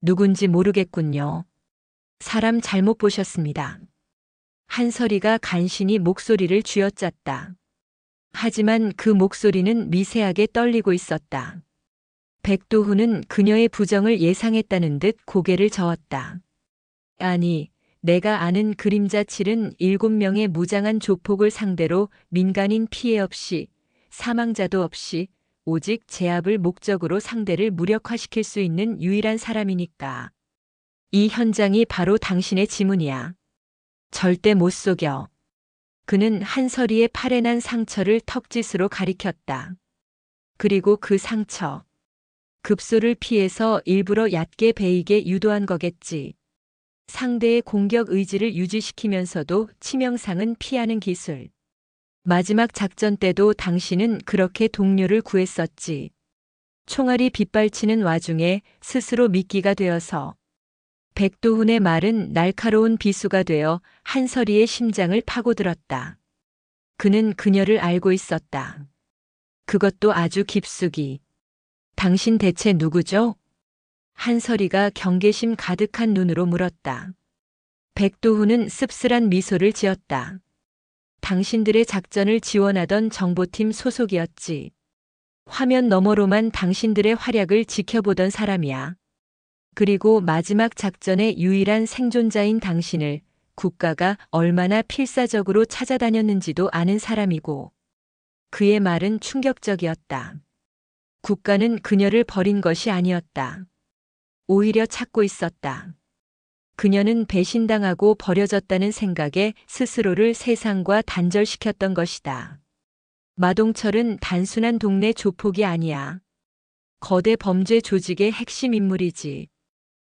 누군지 모르겠군요. 사람 잘못 보셨습니다. 한설이가 간신히 목소리를 쥐어짰다. 하지만 그 목소리는 미세하게 떨리고 있었다. 백도훈은 그녀의 부정을 예상했다는 듯 고개를 저었다. 아니, 내가 아는 그림자 7은 7명의 무장한 조폭을 상대로 민간인 피해 없이, 사망자도 없이 오직 제압을 목적으로 상대를 무력화시킬 수 있는 유일한 사람이니까. 이 현장이 바로 당신의 지문이야. 절대 못 속여. 그는 한설이의 팔에 난 상처를 턱짓으로 가리켰다. 그리고 그 상처. 급소를 피해서 일부러 얕게 베이게 유도한 거겠지. 상대의 공격 의지를 유지시키면서도 치명상은 피하는 기술. 마지막 작전 때도 당신은 그렇게 동료를 구했었지. 총알이 빗발치는 와중에 스스로 미끼가 되어서. 백도훈의 말은 날카로운 비수가 되어 한설이의 심장을 파고들었다. 그는 그녀를 알고 있었다. 그것도 아주 깊숙이. 당신 대체 누구죠? 한설이가 경계심 가득한 눈으로 물었다. 백도훈은 씁쓸한 미소를 지었다. 당신들의 작전을 지원하던 정보팀 소속이었지. 화면 너머로만 당신들의 활약을 지켜보던 사람이야. 그리고 마지막 작전의 유일한 생존자인 당신을 국가가 얼마나 필사적으로 찾아다녔는지도 아는 사람이고. 그의 말은 충격적이었다. 국가는 그녀를 버린 것이 아니었다. 오히려 찾고 있었다. 그녀는 배신당하고 버려졌다는 생각에 스스로를 세상과 단절시켰던 것이다. 마동철은 단순한 동네 조폭이 아니야. 거대 범죄 조직의 핵심 인물이지.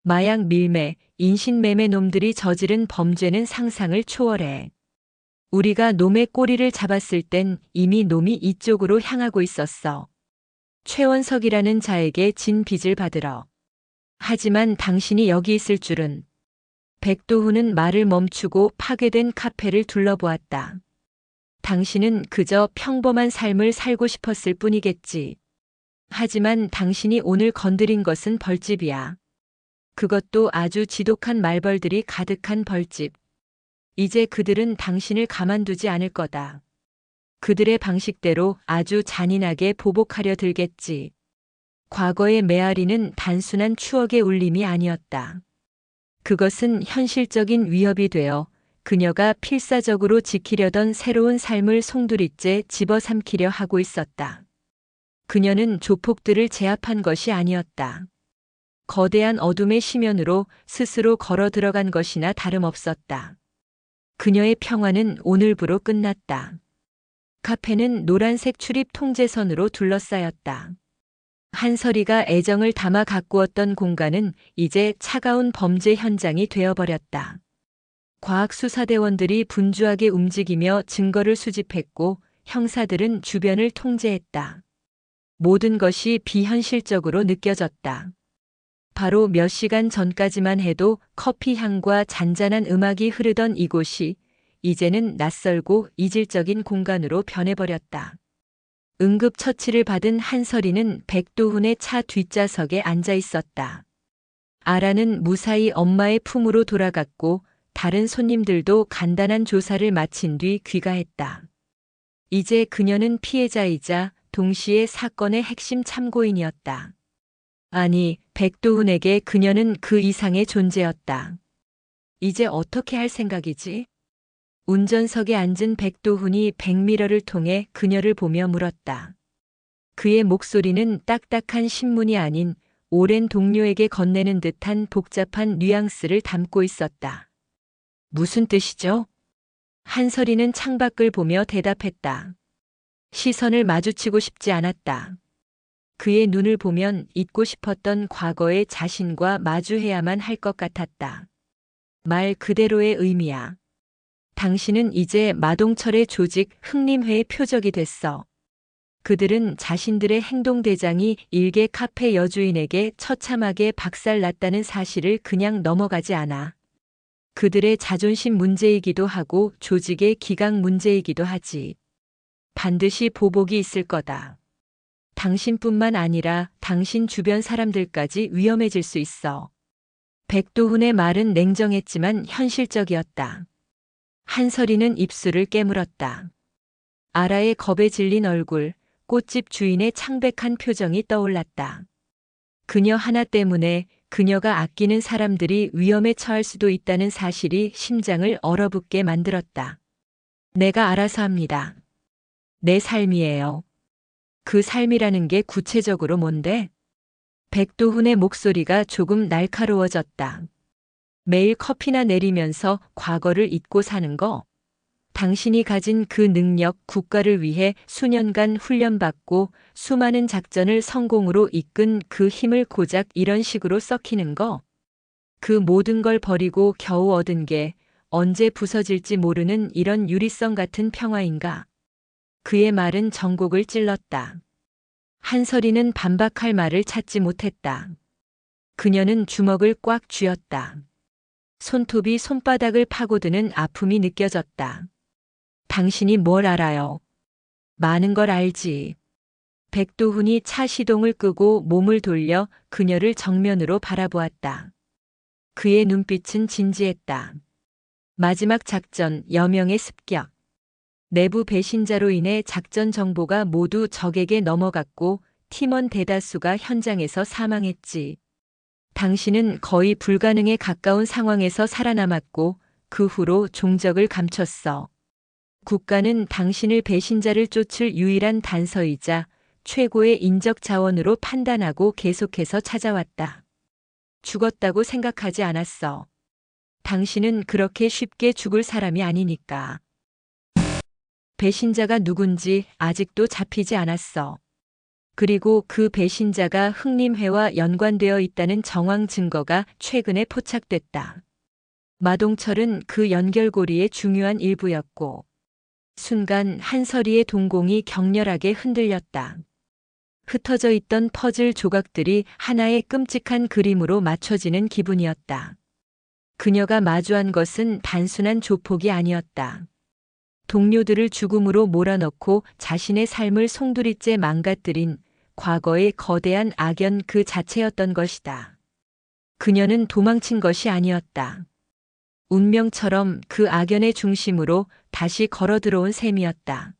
마약 밀매, 인신매매 놈들이 저지른 범죄는 상상을 초월해. 우리가 놈의 꼬리를 잡았을 땐 이미 놈이 이쪽으로 향하고 있었어. 최원석이라는 자에게 진 빚을 받으러. 하지만 당신이 여기 있을 줄은. 백도훈은 말을 멈추고 파괴된 카페를 둘러보았다. 당신은 그저 평범한 삶을 살고 싶었을 뿐이겠지. 하지만 당신이 오늘 건드린 것은 벌집이야. 그것도 아주 지독한 말벌들이 가득한 벌집. 이제 그들은 당신을 가만두지 않을 거다. 그들의 방식대로 아주 잔인하게 보복하려 들겠지. 과거의 메아리는 단순한 추억의 울림이 아니었다. 그것은 현실적인 위협이 되어 그녀가 필사적으로 지키려던 새로운 삶을 송두리째 집어삼키려 하고 있었다. 그녀는 조폭들을 제압한 것이 아니었다. 거대한 어둠의 심연으로 스스로 걸어 들어간 것이나 다름없었다. 그녀의 평화는 오늘부로 끝났다. 카페는 노란색 출입 통제선으로 둘러싸였다. 한설이가 애정을 담아 가꾸었던 공간은 이제 차가운 범죄 현장이 되어버렸다. 과학수사대원들이 분주하게 움직이며 증거를 수집했고 형사들은 주변을 통제했다. 모든 것이 비현실적으로 느껴졌다. 바로 몇 시간 전까지만 해도 커피 향과 잔잔한 음악이 흐르던 이곳이 이제는 낯설고 이질적인 공간으로 변해버렸다. 응급처치를 받은 한설이는 백도훈의 차 뒷좌석에 앉아 있었다. 아라는 무사히 엄마의 품으로 돌아갔고 다른 손님들도 간단한 조사를 마친 뒤 귀가했다. 이제 그녀는 피해자이자 동시에 사건의 핵심 참고인이었다. 아니, 백도훈에게 그녀는 그 이상의 존재였다. 이제 어떻게 할 생각이지? 운전석에 앉은 백도훈이 백미러를 통해 그녀를 보며 물었다. 그의 목소리는 딱딱한 신문이 아닌 오랜 동료에게 건네는 듯한 복잡한 뉘앙스를 담고 있었다. 무슨 뜻이죠? 한설이는 창밖을 보며 대답했다. 시선을 마주치고 싶지 않았다. 그의 눈을 보면 잊고 싶었던 과거의 자신과 마주해야만 할 것 같았다. 말 그대로의 의미야. 당신은 이제 마동철의 조직 흥림회의 표적이 됐어. 그들은 자신들의 행동대장이 일개 카페 여주인에게 처참하게 박살났다는 사실을 그냥 넘어가지 않아. 그들의 자존심 문제이기도 하고 조직의 기강 문제이기도 하지. 반드시 보복이 있을 거다. 당신뿐만 아니라 당신 주변 사람들까지 위험해질 수 있어. 백도훈의 말은 냉정했지만 현실적이었다. 한설이는 입술을 깨물었다. 아라의 겁에 질린 얼굴, 꽃집 주인의 창백한 표정이 떠올랐다. 그녀 하나 때문에 그녀가 아끼는 사람들이 위험에 처할 수도 있다는 사실이 심장을 얼어붙게 만들었다. 내가 알아서 합니다. 내 삶이에요. 그 삶이라는 게 구체적으로 뭔데? 백도훈의 목소리가 조금 날카로워졌다. 매일 커피나 내리면서 과거를 잊고 사는 거. 당신이 가진 그 능력, 국가를 위해 수년간 훈련받고 수많은 작전을 성공으로 이끈 그 힘을 고작 이런 식으로 썩히는 거. 그 모든 걸 버리고 겨우 얻은 게 언제 부서질지 모르는 이런 유리성 같은 평화인가. 그의 말은 전곡을 찔렀다. 한설이는 반박할 말을 찾지 못했다. 그녀는 주먹을 꽉 쥐었다. 손톱이 손바닥을 파고드는 아픔이 느껴졌다. 당신이 뭘 알아요? 많은 걸 알지. 백도훈이 차 시동을 끄고 몸을 돌려 그녀를 정면으로 바라보았다. 그의 눈빛은 진지했다. 마지막 작전, 여명의 습격. 내부 배신자로 인해 작전 정보가 모두 적에게 넘어갔고 팀원 대다수가 현장에서 사망했지. 당신은 거의 불가능에 가까운 상황에서 살아남았고 그 후로 종적을 감췄어. 국가는 당신을 배신자를 쫓을 유일한 단서이자 최고의 인적 자원으로 판단하고 계속해서 찾아왔다. 죽었다고 생각하지 않았어. 당신은 그렇게 쉽게 죽을 사람이 아니니까. 배신자가 누군지 아직도 잡히지 않았어. 그리고 그 배신자가 흥림회와 연관되어 있다는 정황 증거가 최근에 포착됐다. 마동철은 그 연결고리의 중요한 일부였고, 순간 한설이의 동공이 격렬하게 흔들렸다. 흩어져 있던 퍼즐 조각들이 하나의 끔찍한 그림으로 맞춰지는 기분이었다. 그녀가 마주한 것은 단순한 조폭이 아니었다. 동료들을 죽음으로 몰아넣고 자신의 삶을 송두리째 망가뜨린 과거의 거대한 악연 그 자체였던 것이다. 그녀는 도망친 것이 아니었다. 운명처럼 그 악연의 중심으로 다시 걸어 들어온 셈이었다.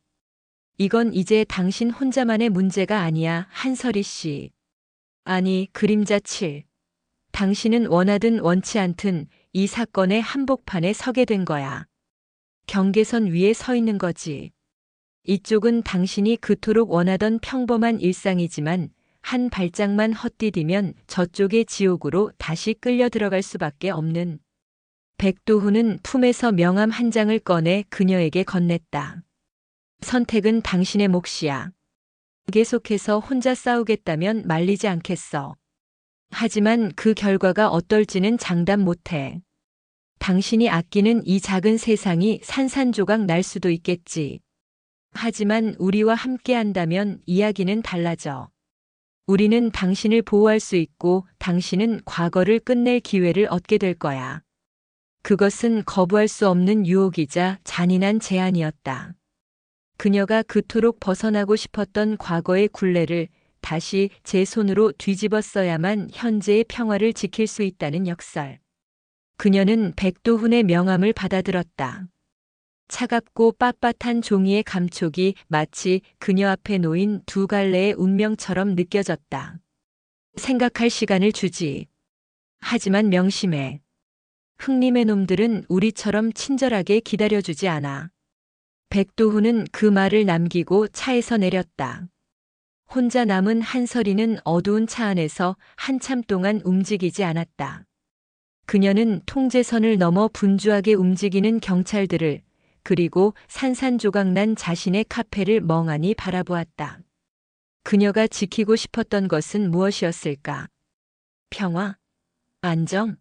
이건 이제 당신 혼자만의 문제가 아니야, 한설이 씨. 아니, 그림자 7. 당신은 원하든 원치 않든 이 사건의 한복판에 서게 된 거야. 경계선 위에 서 있는 거지. 이쪽은 당신이 그토록 원하던 평범한 일상이지만 한 발짝만 헛디디면 저쪽의 지옥으로 다시 끌려 들어갈 수밖에 없는. 백도훈은 품에서 명함 한 장을 꺼내 그녀에게 건넸다. 선택은 당신의 몫이야. 계속해서 혼자 싸우겠다면 말리지 않겠어. 하지만 그 결과가 어떨지는 장담 못해. 당신이 아끼는 이 작은 세상이 산산조각 날 수도 있겠지. 하지만 우리와 함께 한다면 이야기는 달라져. 우리는 당신을 보호할 수 있고 당신은 과거를 끝낼 기회를 얻게 될 거야. 그것은 거부할 수 없는 유혹이자 잔인한 제안이었다. 그녀가 그토록 벗어나고 싶었던 과거의 굴레를 다시 제 손으로 뒤집었어야만 현재의 평화를 지킬 수 있다는 역설. 그녀는 백도훈의 명함을 받아들었다. 차갑고 빳빳한 종이의 감촉이 마치 그녀 앞에 놓인 두 갈래의 운명처럼 느껴졌다. 생각할 시간을 주지. 하지만 명심해. 흥림의 놈들은 우리처럼 친절하게 기다려주지 않아. 백도훈은 그 말을 남기고 차에서 내렸다. 혼자 남은 한설이는 어두운 차 안에서 한참 동안 움직이지 않았다. 그녀는 통제선을 넘어 분주하게 움직이는 경찰들을 그리고 산산조각난 자신의 카페를 멍하니 바라보았다. 그녀가 지키고 싶었던 것은 무엇이었을까? 평화? 안정?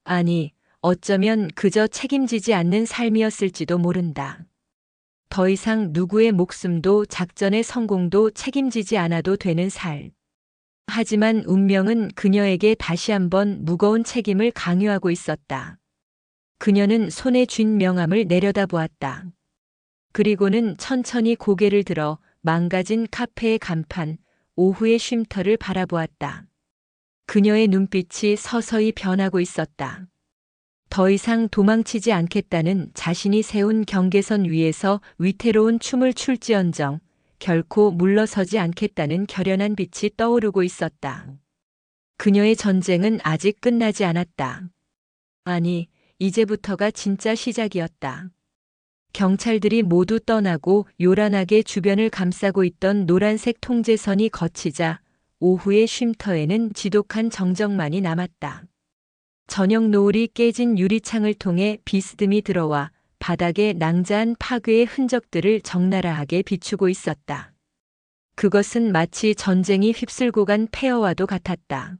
아니, 어쩌면 그저 책임지지 않는 삶이었을지도 모른다. 더 이상 누구의 목숨도 작전의 성공도 책임지지 않아도 되는 삶. 하지만 운명은 그녀에게 다시 한번 무거운 책임을 강요하고 있었다. 그녀는 손에 쥔 명함을 내려다보았다. 그리고는 천천히 고개를 들어 망가진 카페의 간판, 오후의 쉼터를 바라보았다. 그녀의 눈빛이 서서히 변하고 있었다. 더 이상 도망치지 않겠다는 자신이 세운 경계선 위에서 위태로운 춤을 출지언정 결코 물러서지 않겠다는 결연한 빛이 떠오르고 있었다. 그녀의 전쟁은 아직 끝나지 않았다. 아니, 이제부터가 진짜 시작이었다. 경찰들이 모두 떠나고 요란하게 주변을 감싸고 있던 노란색 통제선이 걷히자 오후의 쉼터에는 지독한 정적만이 남았다. 저녁 노을이 깨진 유리창을 통해 비스듬히 들어와 바닥에 낭자한 파괴의 흔적들을 적나라하게 비추고 있었다. 그것은 마치 전쟁이 휩쓸고 간 폐허와도 같았다.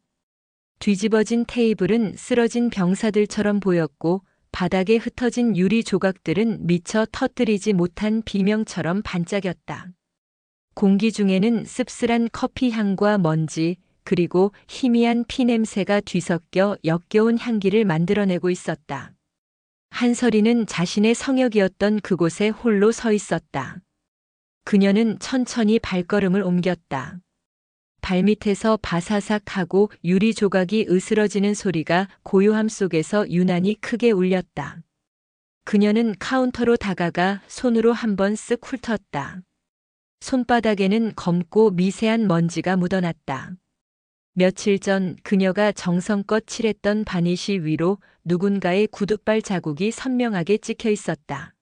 뒤집어진 테이블은 쓰러진 병사들처럼 보였고 바닥에 흩어진 유리 조각들은 미처 터뜨리지 못한 비명처럼 반짝였다. 공기 중에는 씁쓸한 커피 향과 먼지, 그리고 희미한 피 냄새가 뒤섞여 역겨운 향기를 만들어내고 있었다. 한설이는 자신의 성역이었던 그곳에 홀로 서 있었다. 그녀는 천천히 발걸음을 옮겼다. 발밑에서 바사삭하고 유리 조각이 으스러지는 소리가 고요함 속에서 유난히 크게 울렸다. 그녀는 카운터로 다가가 손으로 한번 쓱 훑었다. 손바닥에는 검고 미세한 먼지가 묻어났다. 며칠 전 그녀가 정성껏 칠했던 바니쉬 위로 누군가의 구둣발 자국이 선명하게 찍혀 있었다.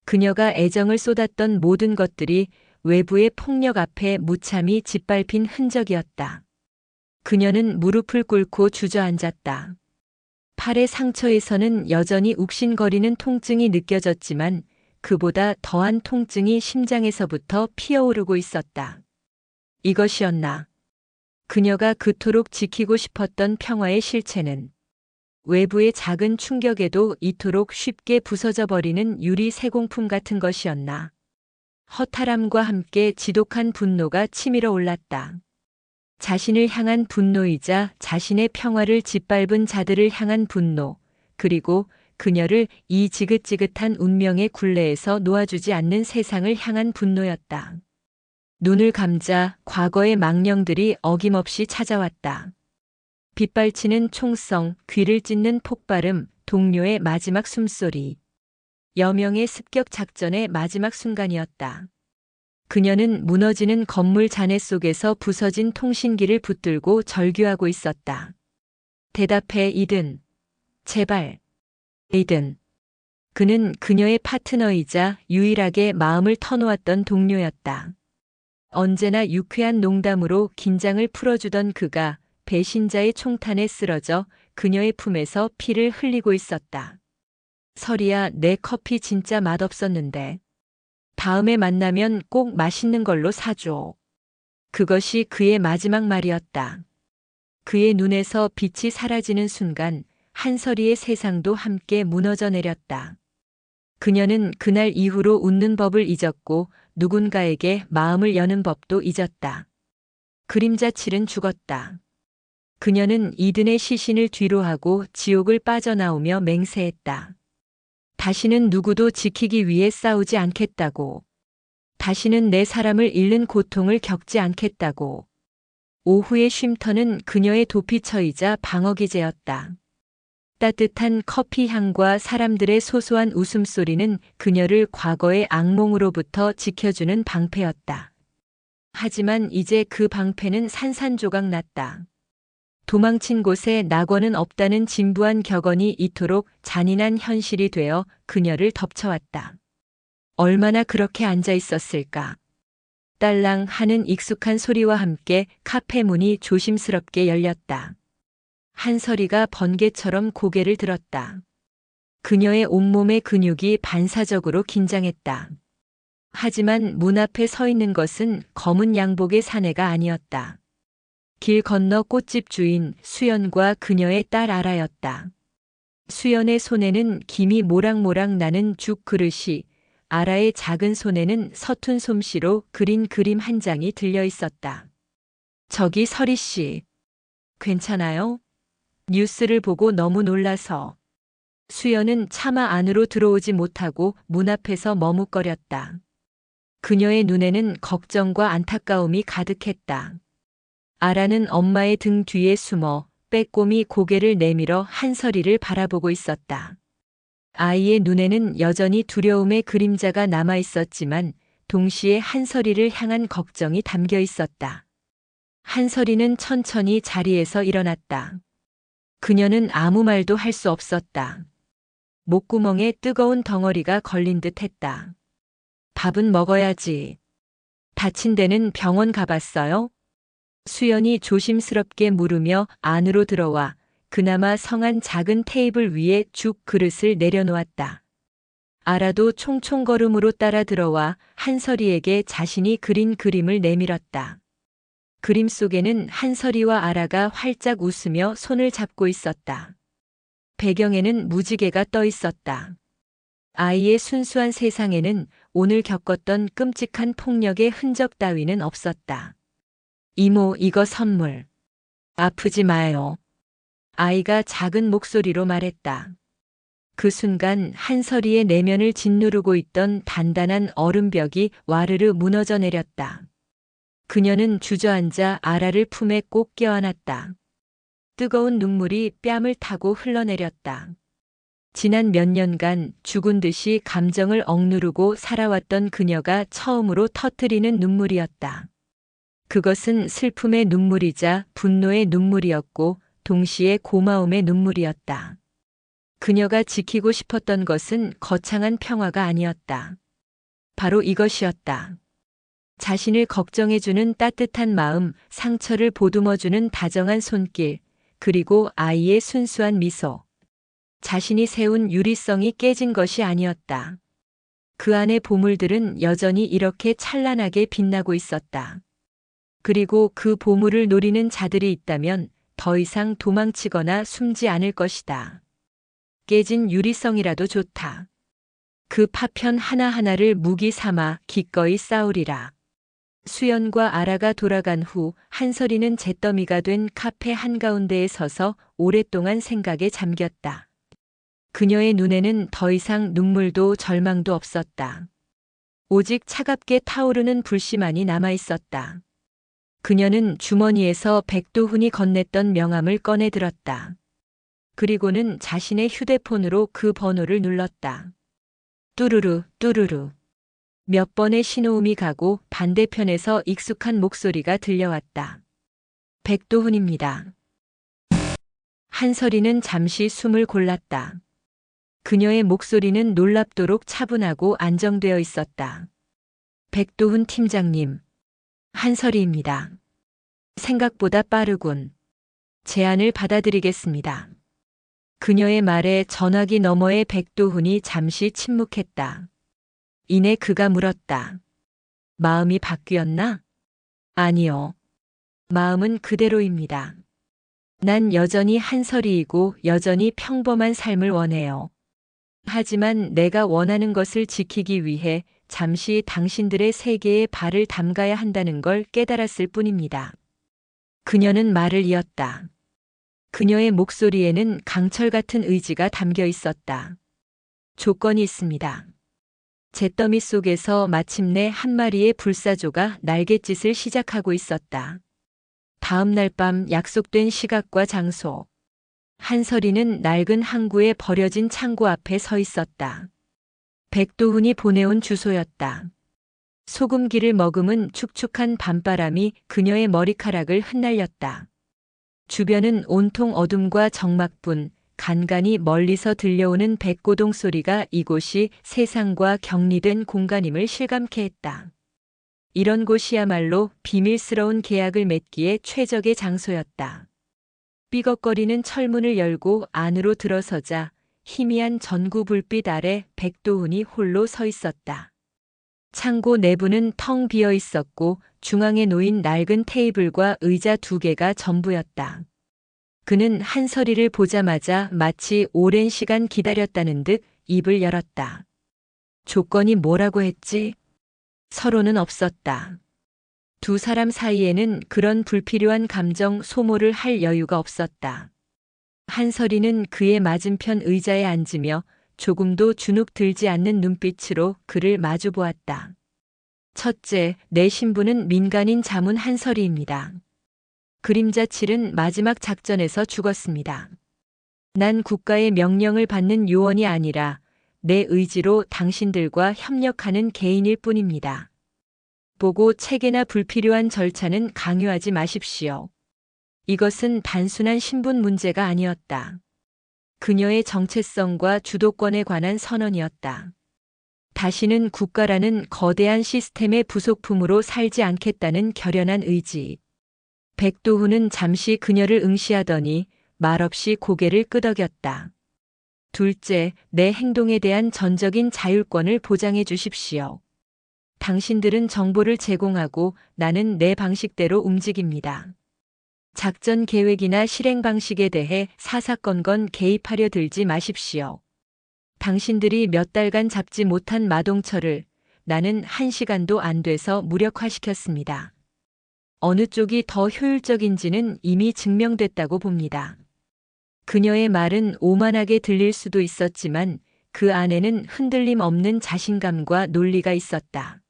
그녀가 애정을 쏟았던 모든 것들이 외부의 폭력 앞에 무참히 짓밟힌 흔적이었다. 그녀는 무릎을 꿇고 주저앉았다. 팔의 상처에서는 여전히 욱신거리는 통증이 느껴졌지만 그보다 더한 통증이 심장에서부터 피어오르고 있었다. 이것이었나? 그녀가 그토록 지키고 싶었던 평화의 실체는 외부의 작은 충격에도 이토록 쉽게 부서져 버리는 유리 세공품 같은 것이었나? 허탈함과 함께 지독한 분노가 치밀어 올랐다. 자신을 향한 분노이자 자신의 평화를 짓밟은 자들을 향한 분노, 그리고 그녀를 이 지긋지긋한 운명의 굴레에서 놓아주지 않는 세상을 향한 분노였다. 눈을 감자 과거의 망령들이 어김없이 찾아왔다. 빗발치는 총성, 귀를 찢는 폭발음, 동료의 마지막 숨소리. 여명의 습격 작전의 마지막 순간이었다. 그녀는 무너지는 건물 잔해 속에서 부서진 통신기를 붙들고 절규하고 있었다. 대답해, 이든. 제발. 이든. 그는 그녀의 파트너이자 유일하게 마음을 터놓았던 동료였다. 언제나 유쾌한 농담으로 긴장을 풀어주던 그가 배신자의 총탄에 쓰러져 그녀의 품에서 피를 흘리고 있었다. 설이야, 내 커피 진짜 맛없었는데. 다음에 만나면 꼭 맛있는 걸로 사줘. 그것이 그의 마지막 말이었다. 그의 눈에서 빛이 사라지는 순간 한설이의 세상도 함께 무너져 내렸다. 그녀는 그날 이후로 웃는 법을 잊었고 누군가에게 마음을 여는 법도 잊었다. 그림자칠은 죽었다. 그녀는 이든의 시신을 뒤로하고 지옥을 빠져나오며 맹세했다. 다시는 누구도 지키기 위해 싸우지 않겠다고. 다시는 내 사람을 잃는 고통을 겪지 않겠다고. 오후의 쉼터는 그녀의 도피처이자 방어기제였다. 따뜻한 커피 향과 사람들의 소소한 웃음소리는 그녀를 과거의 악몽으로부터 지켜주는 방패였다. 하지만 이제 그 방패는 산산조각 났다. 도망친 곳에 낙원은 없다는 진부한 격언이 이토록 잔인한 현실이 되어 그녀를 덮쳐왔다. 얼마나 그렇게 앉아 있었을까? 딸랑 하는 익숙한 소리와 함께 카페 문이 조심스럽게 열렸다. 한설이가 번개처럼 고개를 들었다. 그녀의 온몸의 근육이 반사적으로 긴장했다. 하지만 문 앞에 서 있는 것은 검은 양복의 사내가 아니었다. 길 건너 꽃집 주인 수연과 그녀의 딸 아라였다. 수연의 손에는 김이 모락모락 나는 죽 그릇이, 아라의 작은 손에는 서툰 솜씨로 그린 그림 한 장이 들려 있었다. 저기 설이 씨. 괜찮아요? 뉴스를 보고 너무 놀라서. 수연은 차마 안으로 들어오지 못하고 문 앞에서 머뭇거렸다. 그녀의 눈에는 걱정과 안타까움이 가득했다. 아라는 엄마의 등 뒤에 숨어 빼꼼히 고개를 내밀어 한설이를 바라보고 있었다. 아이의 눈에는 여전히 두려움의 그림자가 남아 있었지만 동시에 한설이를 향한 걱정이 담겨 있었다. 한설이는 천천히 자리에서 일어났다. 그녀는 아무 말도 할 수 없었다. 목구멍에 뜨거운 덩어리가 걸린 듯 했다. 밥은 먹어야지. 다친 데는 병원 가봤어요? 수연이 조심스럽게 물으며 안으로 들어와 그나마 성한 작은 테이블 위에 죽 그릇을 내려놓았다. 아라도 총총걸음으로 따라 들어와 한설이에게 자신이 그린 그림을 내밀었다. 그림 속에는 한설이와 아라가 활짝 웃으며 손을 잡고 있었다. 배경에는 무지개가 떠 있었다. 아이의 순수한 세상에는 오늘 겪었던 끔찍한 폭력의 흔적 따위는 없었다. 이모, 이거 선물. 아프지 마요. 아이가 작은 목소리로 말했다. 그 순간 한설이의 내면을 짓누르고 있던 단단한 얼음벽이 와르르 무너져 내렸다. 그녀는 주저앉아 아라를 품에 꼭 껴안았다. 뜨거운 눈물이 뺨을 타고 흘러내렸다. 지난 몇 년간 죽은 듯이 감정을 억누르고 살아왔던 그녀가 처음으로 터뜨리는 눈물이었다. 그것은 슬픔의 눈물이자 분노의 눈물이었고 동시에 고마움의 눈물이었다. 그녀가 지키고 싶었던 것은 거창한 평화가 아니었다. 바로 이것이었다. 자신을 걱정해주는 따뜻한 마음, 상처를 보듬어주는 다정한 손길, 그리고 아이의 순수한 미소. 자신이 세운 유리성이 깨진 것이 아니었다. 그 안의 보물들은 여전히 이렇게 찬란하게 빛나고 있었다. 그리고 그 보물을 노리는 자들이 있다면 더 이상 도망치거나 숨지 않을 것이다. 깨진 유리성이라도 좋다. 그 파편 하나하나를 무기 삼아 기꺼이 싸우리라. 수연과 아라가 돌아간 후 한설이는 잿더미가 된 카페 한가운데에 서서 오랫동안 생각에 잠겼다. 그녀의 눈에는 더 이상 눈물도 절망도 없었다. 오직 차갑게 타오르는 불씨만이 남아 있었다. 그녀는 주머니에서 백도훈이 건넸던 명함을 꺼내 들었다. 그리고는 자신의 휴대폰으로 그 번호를 눌렀다. 뚜루루, 뚜루루. 몇 번의 신호음이 가고 반대편에서 익숙한 목소리가 들려왔다. 백도훈입니다. 한설이는 잠시 숨을 골랐다. 그녀의 목소리는 놀랍도록 차분하고 안정되어 있었다. 백도훈 팀장님. 한설이입니다. 생각보다 빠르군. 제안을 받아들이겠습니다. 그녀의 말에 전화기 너머의 백도훈이 잠시 침묵했다. 이내 그가 물었다. 마음이 바뀌었나? 아니요. 마음은 그대로입니다. 난 여전히 한설이이고 여전히 평범한 삶을 원해요. 하지만 내가 원하는 것을 지키기 위해 잠시 당신들의 세계에 발을 담가야 한다는 걸 깨달았을 뿐입니다. 그녀는 말을 이었다. 그녀의 목소리에는 강철 같은 의지가 담겨 있었다. 조건이 있습니다. 잿더미 속에서 마침내 한 마리의 불사조가 날갯짓을 시작하고 있었다. 다음 날 밤 약속된 시각과 장소. 한설이는 낡은 항구에 버려진 창고 앞에 서 있었다. 백도훈이 보내온 주소였다. 소금기를 머금은 축축한 밤바람이 그녀의 머리카락을 흩날렸다. 주변은 온통 어둠과 적막뿐, 간간히 멀리서 들려오는 백고동 소리가 이곳이 세상과 격리된 공간임을 실감케 했다. 이런 곳이야말로 비밀스러운 계약을 맺기에 최적의 장소였다. 삐걱거리는 철문을 열고 안으로 들어서자 희미한 전구 불빛 아래 백도훈이 홀로 서 있었다. 창고 내부는 텅 비어 있었고 중앙에 놓인 낡은 테이블과 의자 2개가 전부였다. 그는 한설이를 보자마자 마치 오랜 시간 기다렸다는 듯 입을 열었다. 조건이 뭐라고 했지? 서로는 없었다. 두 사람 사이에는 그런 불필요한 감정 소모를 할 여유가 없었다. 한설이는 그의 맞은편 의자에 앉으며 조금도 주눅 들지 않는 눈빛으로 그를 마주 보았다. 첫째, 내 신부는 민간인 자문 한설이입니다. 그림자칠은 마지막 작전에서 죽었습니다. 난 국가의 명령을 받는 요원이 아니라 내 의지로 당신들과 협력하는 개인일 뿐입니다. 보고 체계나 불필요한 절차는 강요하지 마십시오. 이것은 단순한 신분 문제가 아니었다. 그녀의 정체성과 주도권에 관한 선언이었다. 다시는 국가라는 거대한 시스템의 부속품으로 살지 않겠다는 결연한 의지. 백도훈은 잠시 그녀를 응시하더니 말없이 고개를 끄덕였다. 둘째, 내 행동에 대한 전적인 자율권을 보장해 주십시오. 당신들은 정보를 제공하고 나는 내 방식대로 움직입니다. 작전 계획이나 실행 방식에 대해 사사건건 개입하려 들지 마십시오. 당신들이 몇 달간 잡지 못한 마동철을 나는 1시간도 안 돼서 무력화시켰습니다. 어느 쪽이 더 효율적인지는 이미 증명됐다고 봅니다. 그녀의 말은 오만하게 들릴 수도 있었지만 그 안에는 흔들림 없는 자신감과 논리가 있었다.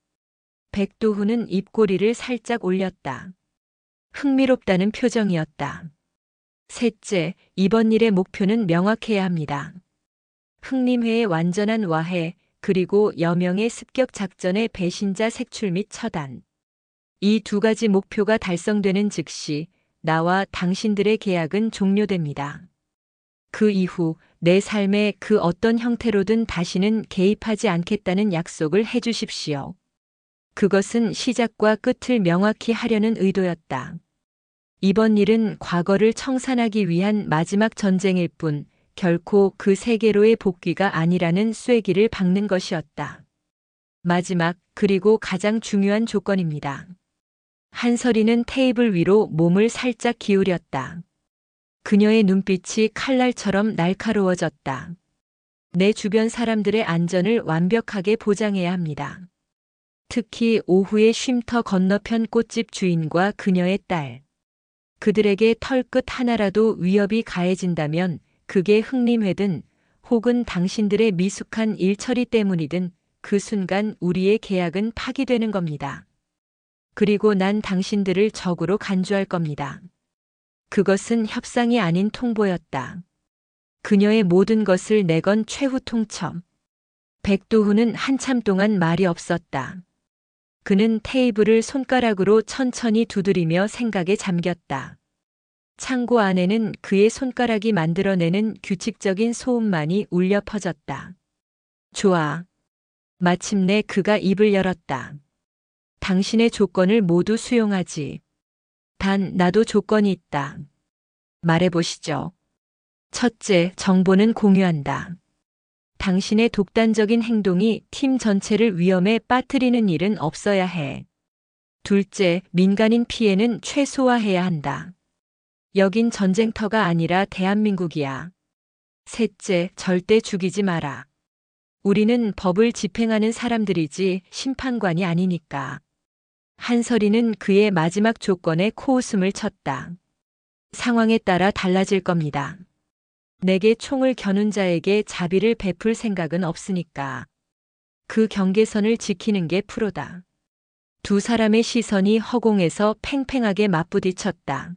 백도훈은 입꼬리를 살짝 올렸다. 흥미롭다는 표정이었다. 셋째, 이번 일의 목표는 명확해야 합니다. 흥림회의 완전한 와해, 그리고 여명의 습격 작전의 배신자 색출 및 처단. 이 2가지 목표가 달성되는 즉시 나와 당신들의 계약은 종료됩니다. 그 이후 내 삶의 그 어떤 형태로든 다시는 개입하지 않겠다는 약속을 해 주십시오. 그것은 시작과 끝을 명확히 하려는 의도였다. 이번 일은 과거를 청산하기 위한 마지막 전쟁일 뿐 결코 그 세계로의 복귀가 아니라는 쐐기를 박는 것이었다. 마지막 그리고 가장 중요한 조건입니다. 한설이는 테이블 위로 몸을 살짝 기울였다. 그녀의 눈빛이 칼날처럼 날카로워졌다. 내 주변 사람들의 안전을 완벽하게 보장해야 합니다. 특히 오후에 쉼터 건너편 꽃집 주인과 그녀의 딸. 그들에게 털끝 하나라도 위협이 가해진다면 그게 흑림회든 혹은 당신들의 미숙한 일처리 때문이든 그 순간 우리의 계약은 파기되는 겁니다. 그리고 난 당신들을 적으로 간주할 겁니다. 그것은 협상이 아닌 통보였다. 그녀의 모든 것을 내건 최후 통첩. 백도훈은 한참 동안 말이 없었다. 그는 테이블을 손가락으로 천천히 두드리며 생각에 잠겼다. 창고 안에는 그의 손가락이 만들어내는 규칙적인 소음만이 울려 퍼졌다. 좋아. 마침내 그가 입을 열었다. 당신의 조건을 모두 수용하지. 단 나도 조건이 있다. 말해보시죠. 첫째, 정보는 공유한다. 당신의 독단적인 행동이 팀 전체를 위험에 빠뜨리는 일은 없어야 해. 둘째, 민간인 피해는 최소화해야 한다. 여긴 전쟁터가 아니라 대한민국이야. 셋째, 절대 죽이지 마라. 우리는 법을 집행하는 사람들이지 심판관이 아니니까. 한설이는 그의 마지막 조건에 코웃음을 쳤다. 상황에 따라 달라질 겁니다. 내게 총을 겨눈 자에게 자비를 베풀 생각은 없으니까. 그 경계선을 지키는 게 프로다. 두 사람의 시선이 허공에서 팽팽하게 맞부딪혔다.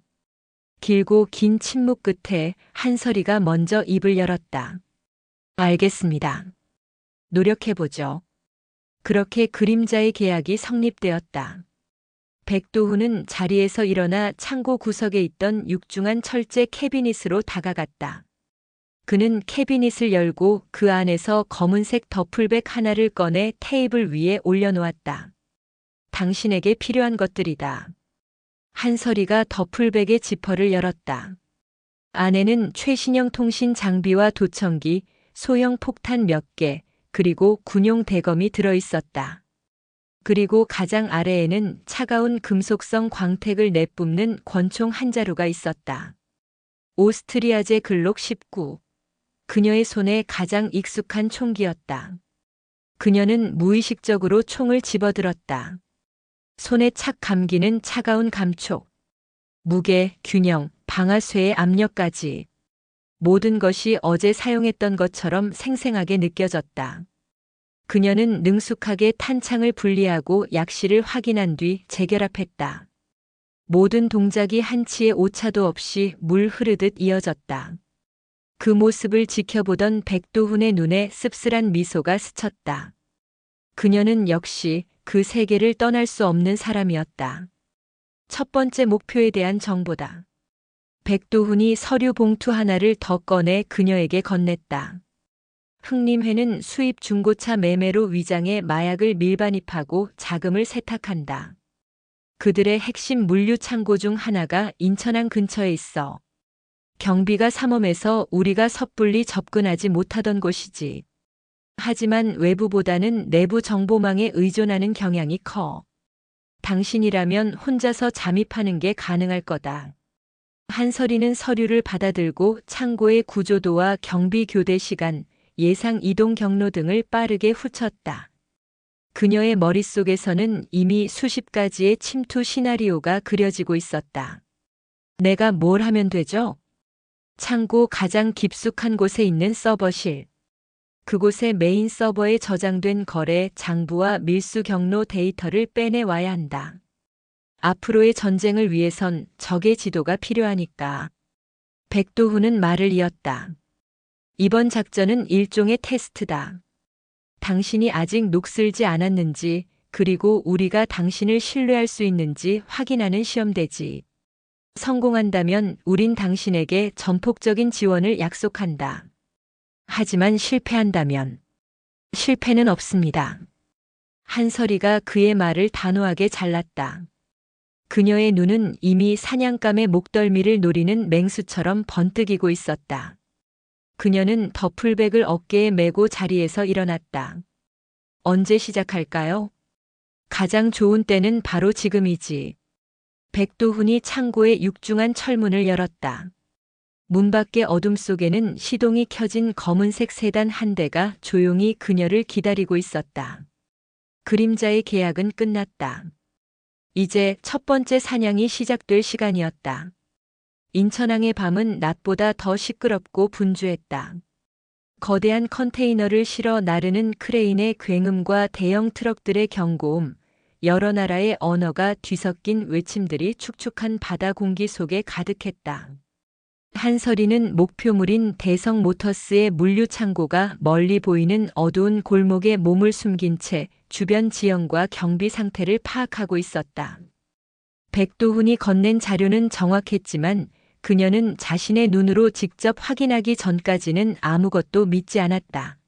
길고 긴 침묵 끝에 한설이가 먼저 입을 열었다. 알겠습니다. 노력해보죠. 그렇게 그림자의 계약이 성립되었다. 백도훈은 자리에서 일어나 창고 구석에 있던 육중한 철제 캐비닛으로 다가갔다. 그는 캐비닛을 열고 그 안에서 검은색 더플백 하나를 꺼내 테이블 위에 올려놓았다. 당신에게 필요한 것들이다. 한설이가 더플백의 지퍼를 열었다. 안에는 최신형 통신 장비와 도청기, 소형 폭탄 몇 개, 그리고 군용 대검이 들어있었다. 그리고 가장 아래에는 차가운 금속성 광택을 내뿜는 권총 한 자루가 있었다. 오스트리아제 글록 19. 그녀의 손에 가장 익숙한 총기였다. 그녀는 무의식적으로 총을 집어들었다. 손에 착 감기는 차가운 감촉. 무게, 균형, 방아쇠의 압력까지. 모든 것이 어제 사용했던 것처럼 생생하게 느껴졌다. 그녀는 능숙하게 탄창을 분리하고 약실을 확인한 뒤 재결합했다. 모든 동작이 한치의 오차도 없이 물 흐르듯 이어졌다. 그 모습을 지켜보던 백도훈의 눈에 씁쓸한 미소가 스쳤다. 그녀는 역시 그 세계를 떠날 수 없는 사람이었다. 첫 번째 목표에 대한 정보다. 백도훈이 서류 봉투 하나를 더 꺼내 그녀에게 건넸다. 흑림회는 수입 중고차 매매로 위장해 마약을 밀반입하고 자금을 세탁한다. 그들의 핵심 물류 창고 중 하나가 인천항 근처에 있어. 경비가 삼엄해서 우리가 섣불리 접근하지 못하던 곳이지. 하지만 외부보다는 내부 정보망에 의존하는 경향이 커. 당신이라면 혼자서 잠입하는 게 가능할 거다. 한설이는 서류를 받아들고 창고의 구조도와 경비 교대 시간, 예상 이동 경로 등을 빠르게 훑었다. 그녀의 머릿속에서는 이미 수십 가지의 침투 시나리오가 그려지고 있었다. 내가 뭘 하면 되죠? 창고 가장 깊숙한 곳에 있는 서버실. 그곳에 메인 서버에 저장된 거래, 장부와 밀수 경로 데이터를 빼내와야 한다. 앞으로의 전쟁을 위해선 적의 지도가 필요하니까. 백도훈은 말을 이었다. 이번 작전은 일종의 테스트다. 당신이 아직 녹슬지 않았는지, 그리고 우리가 당신을 신뢰할 수 있는지 확인하는 시험대지. 성공한다면 우린 당신에게 전폭적인 지원을 약속한다. 하지만 실패한다면 실패는 없습니다. 한설이가 그의 말을 단호하게 잘랐다. 그녀의 눈은 이미 사냥감의 목덜미를 노리는 맹수처럼 번뜩이고 있었다. 그녀는 더플백을 어깨에 메고 자리에서 일어났다. 언제 시작할까요? 가장 좋은 때는 바로 지금이지. 백도훈이 창고의 육중한 철문을 열었다. 문 밖의 어둠 속에는 시동이 켜진 검은색 세단 한 대가 조용히 그녀를 기다리고 있었다. 그림자의 계약은 끝났다. 이제 첫 번째 사냥이 시작될 시간이었다. 인천항의 밤은 낮보다 더 시끄럽고 분주했다. 거대한 컨테이너를 실어 나르는 크레인의 굉음과 대형 트럭들의 경고음, 여러 나라의 언어가 뒤섞인 외침들이 축축한 바다 공기 속에 가득했다. 한서리는 목표물인 대성 모터스의 물류 창고가 멀리 보이는 어두운 골목에 몸을 숨긴 채 주변 지형과 경비 상태를 파악하고 있었다. 백도훈이 건넨 자료는 정확했지만 그녀는 자신의 눈으로 직접 확인하기 전까지는 아무것도 믿지 않았다.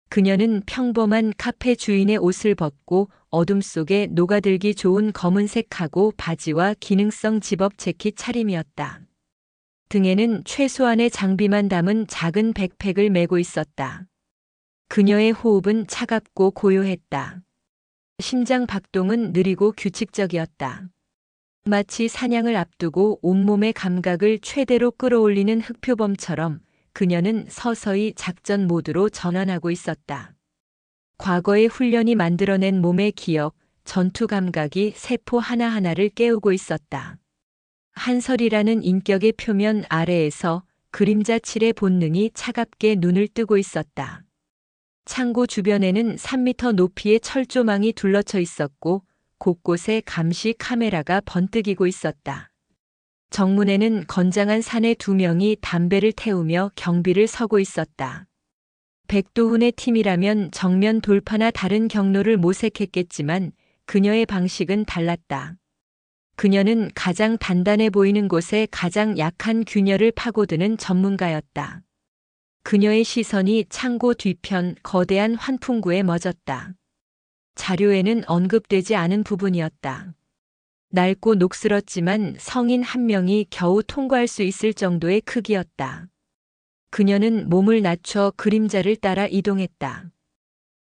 그녀는 평범한 카페 주인의 옷을 벗고 어둠 속에 녹아들기 좋은 검은색 카고 바지와 기능성 집업 재킷 차림이었다. 등에는 최소한의 장비만 담은 작은 백팩을 메고 있었다. 그녀의 호흡은 차갑고 고요했다. 심장 박동은 느리고 규칙적이었다. 마치 사냥을 앞두고 온몸의 감각을 최대로 끌어올리는 흑표범처럼 그녀는 서서히 작전 모드로 전환하고 있었다. 과거의 훈련이 만들어낸 몸의 기억, 전투 감각이 세포 하나하나를 깨우고 있었다. 한설이라는 인격의 표면 아래에서 그림자 칠의 본능이 차갑게 눈을 뜨고 있었다. 창고 주변에는 3m 높이의 철조망이 둘러쳐 있었고 곳곳에 감시 카메라가 번뜩이고 있었다. 정문에는 건장한 사내 2명이 담배를 태우며 경비를 서고 있었다. 백도훈의 팀이라면 정면 돌파나 다른 경로를 모색했겠지만 그녀의 방식은 달랐다. 그녀는 가장 단단해 보이는 곳에 가장 약한 균열을 파고드는 전문가였다. 그녀의 시선이 창고 뒤편 거대한 환풍구에 멎었다. 자료에는 언급되지 않은 부분이었다. 낡고 녹슬었지만 성인 한 명이 겨우 통과할 수 있을 정도의 크기였다. 그녀는 몸을 낮춰 그림자를 따라 이동했다.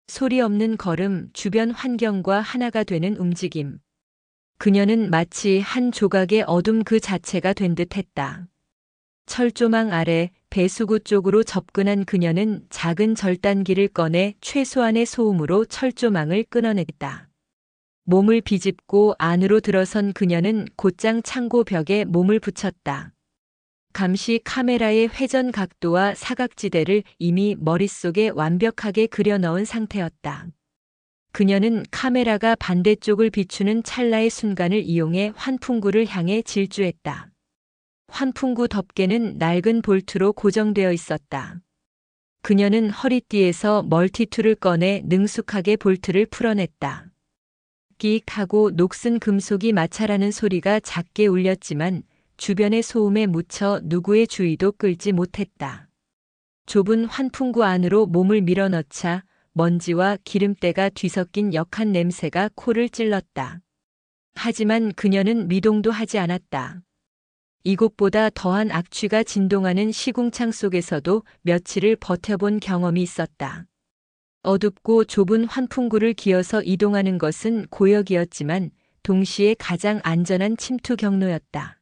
소리 없는 걸음, 주변 환경과 하나가 되는 움직임. 그녀는 마치 한 조각의 어둠 그 자체가 된 듯했다. 철조망 아래 배수구 쪽으로 접근한 그녀는 작은 절단기를 꺼내 최소한의 소음으로 철조망을 끊어냈다. 몸을 비집고 안으로 들어선 그녀는 곧장 창고 벽에 몸을 붙였다. 감시 카메라의 회전 각도와 사각지대를 이미 머릿속에 완벽하게 그려넣은 상태였다. 그녀는 카메라가 반대쪽을 비추는 찰나의 순간을 이용해 환풍구를 향해 질주했다. 환풍구 덮개는 낡은 볼트로 고정되어 있었다. 그녀는 허리띠에서 멀티툴을 꺼내 능숙하게 볼트를 풀어냈다. 끼익 하고 녹슨 금속이 마찰하는 소리가 작게 울렸지만 주변의 소음에 묻혀 누구의 주의도 끌지 못했다. 좁은 환풍구 안으로 몸을 밀어넣자 먼지와 기름때가 뒤섞인 역한 냄새가 코를 찔렀다. 하지만 그녀는 미동도 하지 않았다. 이곳보다 더한 악취가 진동하는 시궁창 속에서도 며칠을 버텨본 경험이 있었다. 어둡고 좁은 환풍구를 기어서 이동하는 것은 고역이었지만 동시에 가장 안전한 침투 경로였다.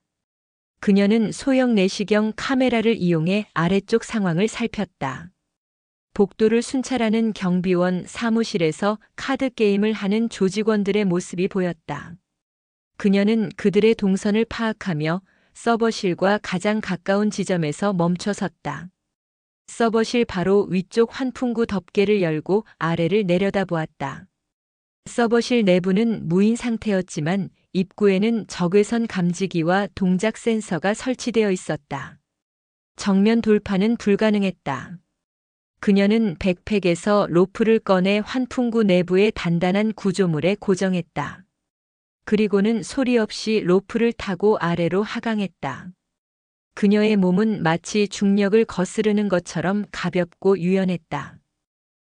그녀는 소형 내시경 카메라를 이용해 아래쪽 상황을 살폈다. 복도를 순찰하는 경비원 사무실에서 카드 게임을 하는 조직원들의 모습이 보였다. 그녀는 그들의 동선을 파악하며 서버실과 가장 가까운 지점에서 멈춰 섰다. 서버실 바로 위쪽 환풍구 덮개를 열고 아래를 내려다보았다. 서버실 내부는 무인 상태였지만 입구에는 적외선 감지기와 동작 센서가 설치되어 있었다. 정면 돌파는 불가능했다. 그녀는 백팩에서 로프를 꺼내 환풍구 내부의 단단한 구조물에 고정했다. 그리고는 소리 없이 로프를 타고 아래로 하강했다. 그녀의 몸은 마치 중력을 거스르는 것처럼 가볍고 유연했다.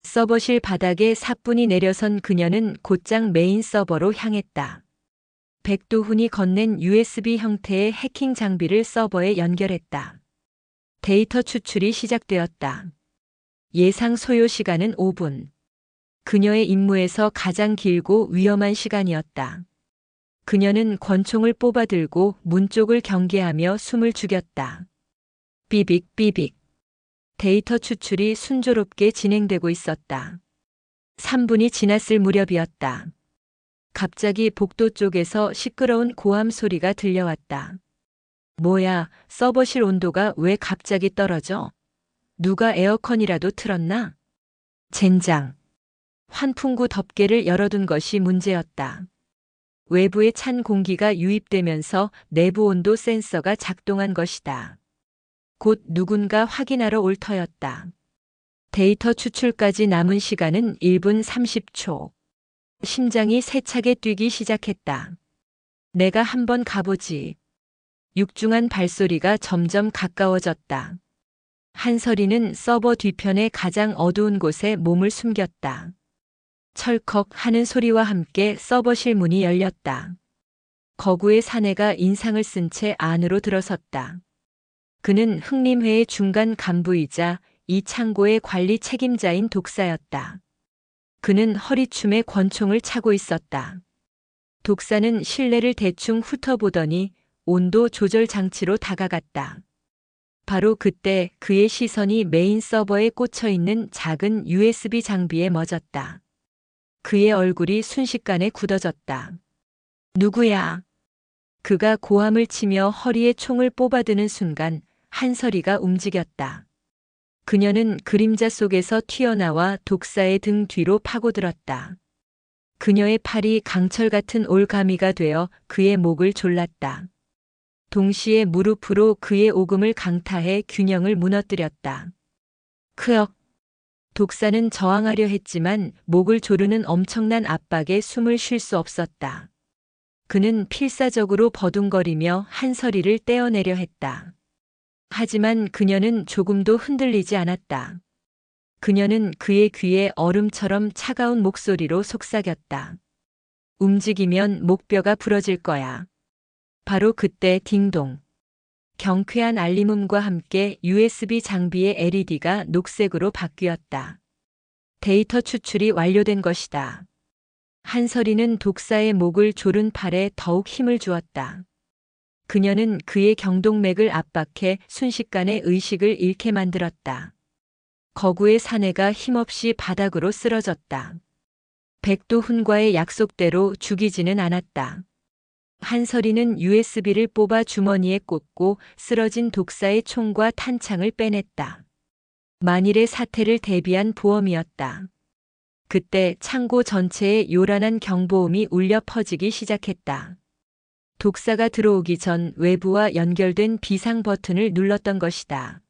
서버실 바닥에 사뿐히 내려선 그녀는 곧장 메인 서버로 향했다. 백도훈이 건넨 USB 형태의 해킹 장비를 서버에 연결했다. 데이터 추출이 시작되었다. 예상 소요 시간은 5분. 그녀의 임무에서 가장 길고 위험한 시간이었다. 그녀는 권총을 뽑아들고 문 쪽을 경계하며 숨을 죽였다. 삐빅삐빅. 데이터 추출이 순조롭게 진행되고 있었다. 3분이 지났을 무렵이었다. 갑자기 복도 쪽에서 시끄러운 고함 소리가 들려왔다. 뭐야, 서버실 온도가 왜 갑자기 떨어져? 누가 에어컨이라도 틀었나? 젠장. 환풍구 덮개를 열어둔 것이 문제였다. 외부의 찬 공기가 유입되면서 내부 온도 센서가 작동한 것이다. 곧 누군가 확인하러 올 터였다. 데이터 추출까지 남은 시간은 1분 30초. 심장이 세차게 뛰기 시작했다. 내가 한번 가보지. 육중한 발소리가 점점 가까워졌다. 한설이는 서버 뒤편의 가장 어두운 곳에 몸을 숨겼다. 철컥 하는 소리와 함께 서버실 문이 열렸다. 거구의 사내가 인상을 쓴 채 안으로 들어섰다. 그는 흥림회의 중간 간부이자 이 창고의 관리 책임자인 독사였다. 그는 허리춤에 권총을 차고 있었다. 독사는 실내를 대충 훑어보더니 온도 조절 장치로 다가갔다. 바로 그때 그의 시선이 메인 서버에 꽂혀 있는 작은 USB 장비에 멎었다. 그의 얼굴이 순식간에 굳어졌다. 누구야? 그가 고함을 치며 허리에 총을 뽑아드는 순간 한설이가 움직였다. 그녀는 그림자 속에서 튀어나와 독사의 등 뒤로 파고들었다. 그녀의 팔이 강철 같은 올가미가 되어 그의 목을 졸랐다. 동시에 무릎으로 그의 오금을 강타해 균형을 무너뜨렸다. 크역. 독사는 저항하려 했지만 목을 조르는 엄청난 압박에 숨을 쉴 수 없었다. 그는 필사적으로 버둥거리며 한서리를 떼어내려 했다. 하지만 그녀는 조금도 흔들리지 않았다. 그녀는 그의 귀에 얼음처럼 차가운 목소리로 속삭였다. 움직이면 목뼈가 부러질 거야. 바로 그때 딩동. 경쾌한 알림음과 함께 USB 장비의 LED가 녹색으로 바뀌었다. 데이터 추출이 완료된 것이다. 한설이는 독사의 목을 조른 팔에 더욱 힘을 주었다. 그녀는 그의 경동맥을 압박해 순식간에 의식을 잃게 만들었다. 거구의 사내가 힘없이 바닥으로 쓰러졌다. 백도훈과의 약속대로 죽이지는 않았다. 한설이는 USB를 뽑아 주머니에 꽂고 쓰러진 독사의 총과 탄창을 빼냈다. 만일의 사태를 대비한 보험이었다. 그때 창고 전체에 요란한 경보음이 울려 퍼지기 시작했다. 독사가 들어오기 전 외부와 연결된 비상 버튼을 눌렀던 것이다.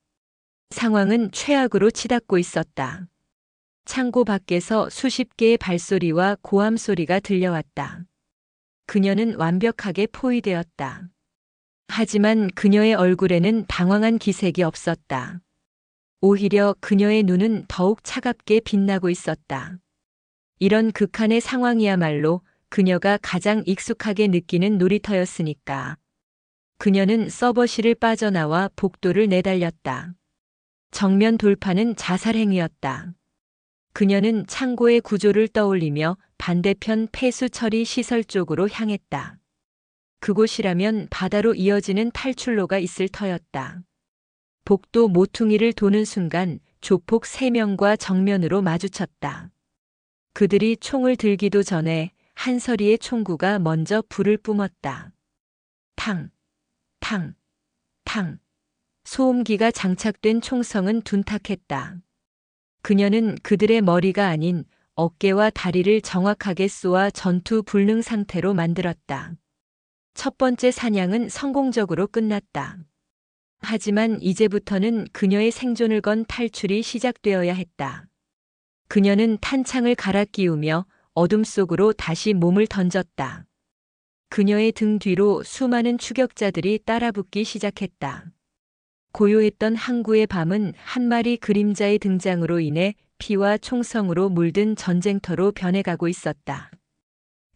상황은 최악으로 치닫고 있었다. 창고 밖에서 수십 개의 발소리와 고함 소리가 들려왔다. 그녀는 완벽하게 포위되었다. 하지만 그녀의 얼굴에는 당황한 기색이 없었다. 오히려 그녀의 눈은 더욱 차갑게 빛나고 있었다. 이런 극한의 상황이야말로 그녀가 가장 익숙하게 느끼는 놀이터였으니까. 그녀는 서버실을 빠져나와 복도를 내달렸다. 정면 돌파는 자살 행위였다. 그녀는 창고의 구조를 떠올리며 반대편 폐수 처리 시설 쪽으로 향했다. 그곳이라면 바다로 이어지는 탈출로가 있을 터였다. 복도 모퉁이를 도는 순간 조폭 3명과 정면으로 마주쳤다. 그들이 총을 들기도 전에 한설이의 총구가 먼저 불을 뿜었다. 탕, 탕, 탕. 소음기가 장착된 총성은 둔탁했다. 그녀는 그들의 머리가 아닌 어깨와 다리를 정확하게 쏘아 전투 불능 상태로 만들었다. 첫 번째 사냥은 성공적으로 끝났다. 하지만 이제부터는 그녀의 생존을 건 탈출이 시작되어야 했다. 그녀는 탄창을 갈아 끼우며 어둠 속으로 다시 몸을 던졌다. 그녀의 등 뒤로 수많은 추격자들이 따라붙기 시작했다. 고요했던 항구의 밤은 한 마리 그림자의 등장으로 인해 피와 총성으로 물든 전쟁터로 변해가고 있었다.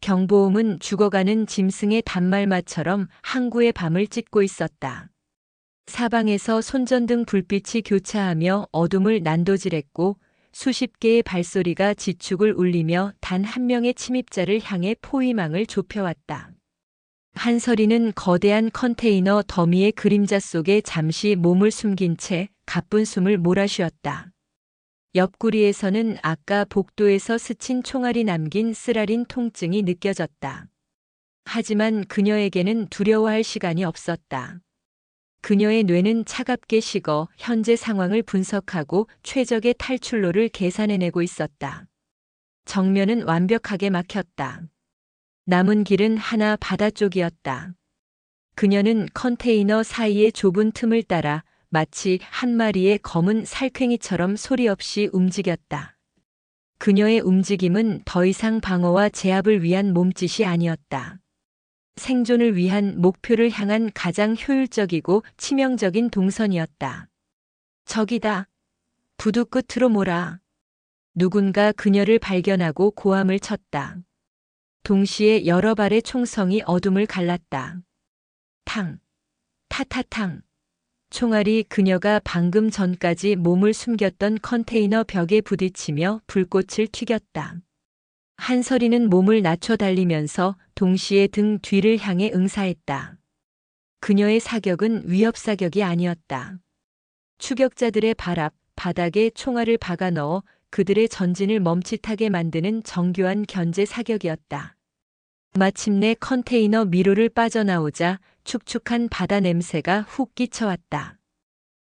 경보음은 죽어가는 짐승의 단말마처럼 항구의 밤을 찢고 있었다. 사방에서 손전등 불빛이 교차하며 어둠을 난도질했고 수십 개의 발소리가 지축을 울리며 단 한 명의 침입자를 향해 포위망을 좁혀왔다. 한설이는 거대한 컨테이너 더미의 그림자 속에 잠시 몸을 숨긴 채 가쁜 숨을 몰아쉬었다. 옆구리에서는 아까 복도에서 스친 총알이 남긴 쓰라린 통증이 느껴졌다. 하지만 그녀에게는 두려워할 시간이 없었다. 그녀의 뇌는 차갑게 식어 현재 상황을 분석하고 최적의 탈출로를 계산해내고 있었다. 정면은 완벽하게 막혔다. 남은 길은 하나 바다 쪽이었다. 그녀는 컨테이너 사이의 좁은 틈을 따라 마치 한 마리의 검은 살쾡이처럼 소리 없이 움직였다. 그녀의 움직임은 더 이상 방어와 제압을 위한 몸짓이 아니었다. 생존을 위한 목표를 향한 가장 효율적이고 치명적인 동선이었다. 저기다. 부두 끝으로 몰아. 누군가 그녀를 발견하고 고함을 쳤다. 동시에 여러 발의 총성이 어둠을 갈랐다. 탕, 타타탕. 총알이 그녀가 방금 전까지 몸을 숨겼던 컨테이너 벽에 부딪히며 불꽃을 튀겼다. 한설이는 몸을 낮춰 달리면서 동시에 등 뒤를 향해 응사했다. 그녀의 사격은 위협 사격이 아니었다. 추격자들의 발 앞 바닥에 총알을 박아 넣어 그들의 전진을 멈칫하게 만드는 정교한 견제 사격이었다. 마침내 컨테이너 미로를 빠져나오자 축축한 바다 냄새가 훅 끼쳐왔다.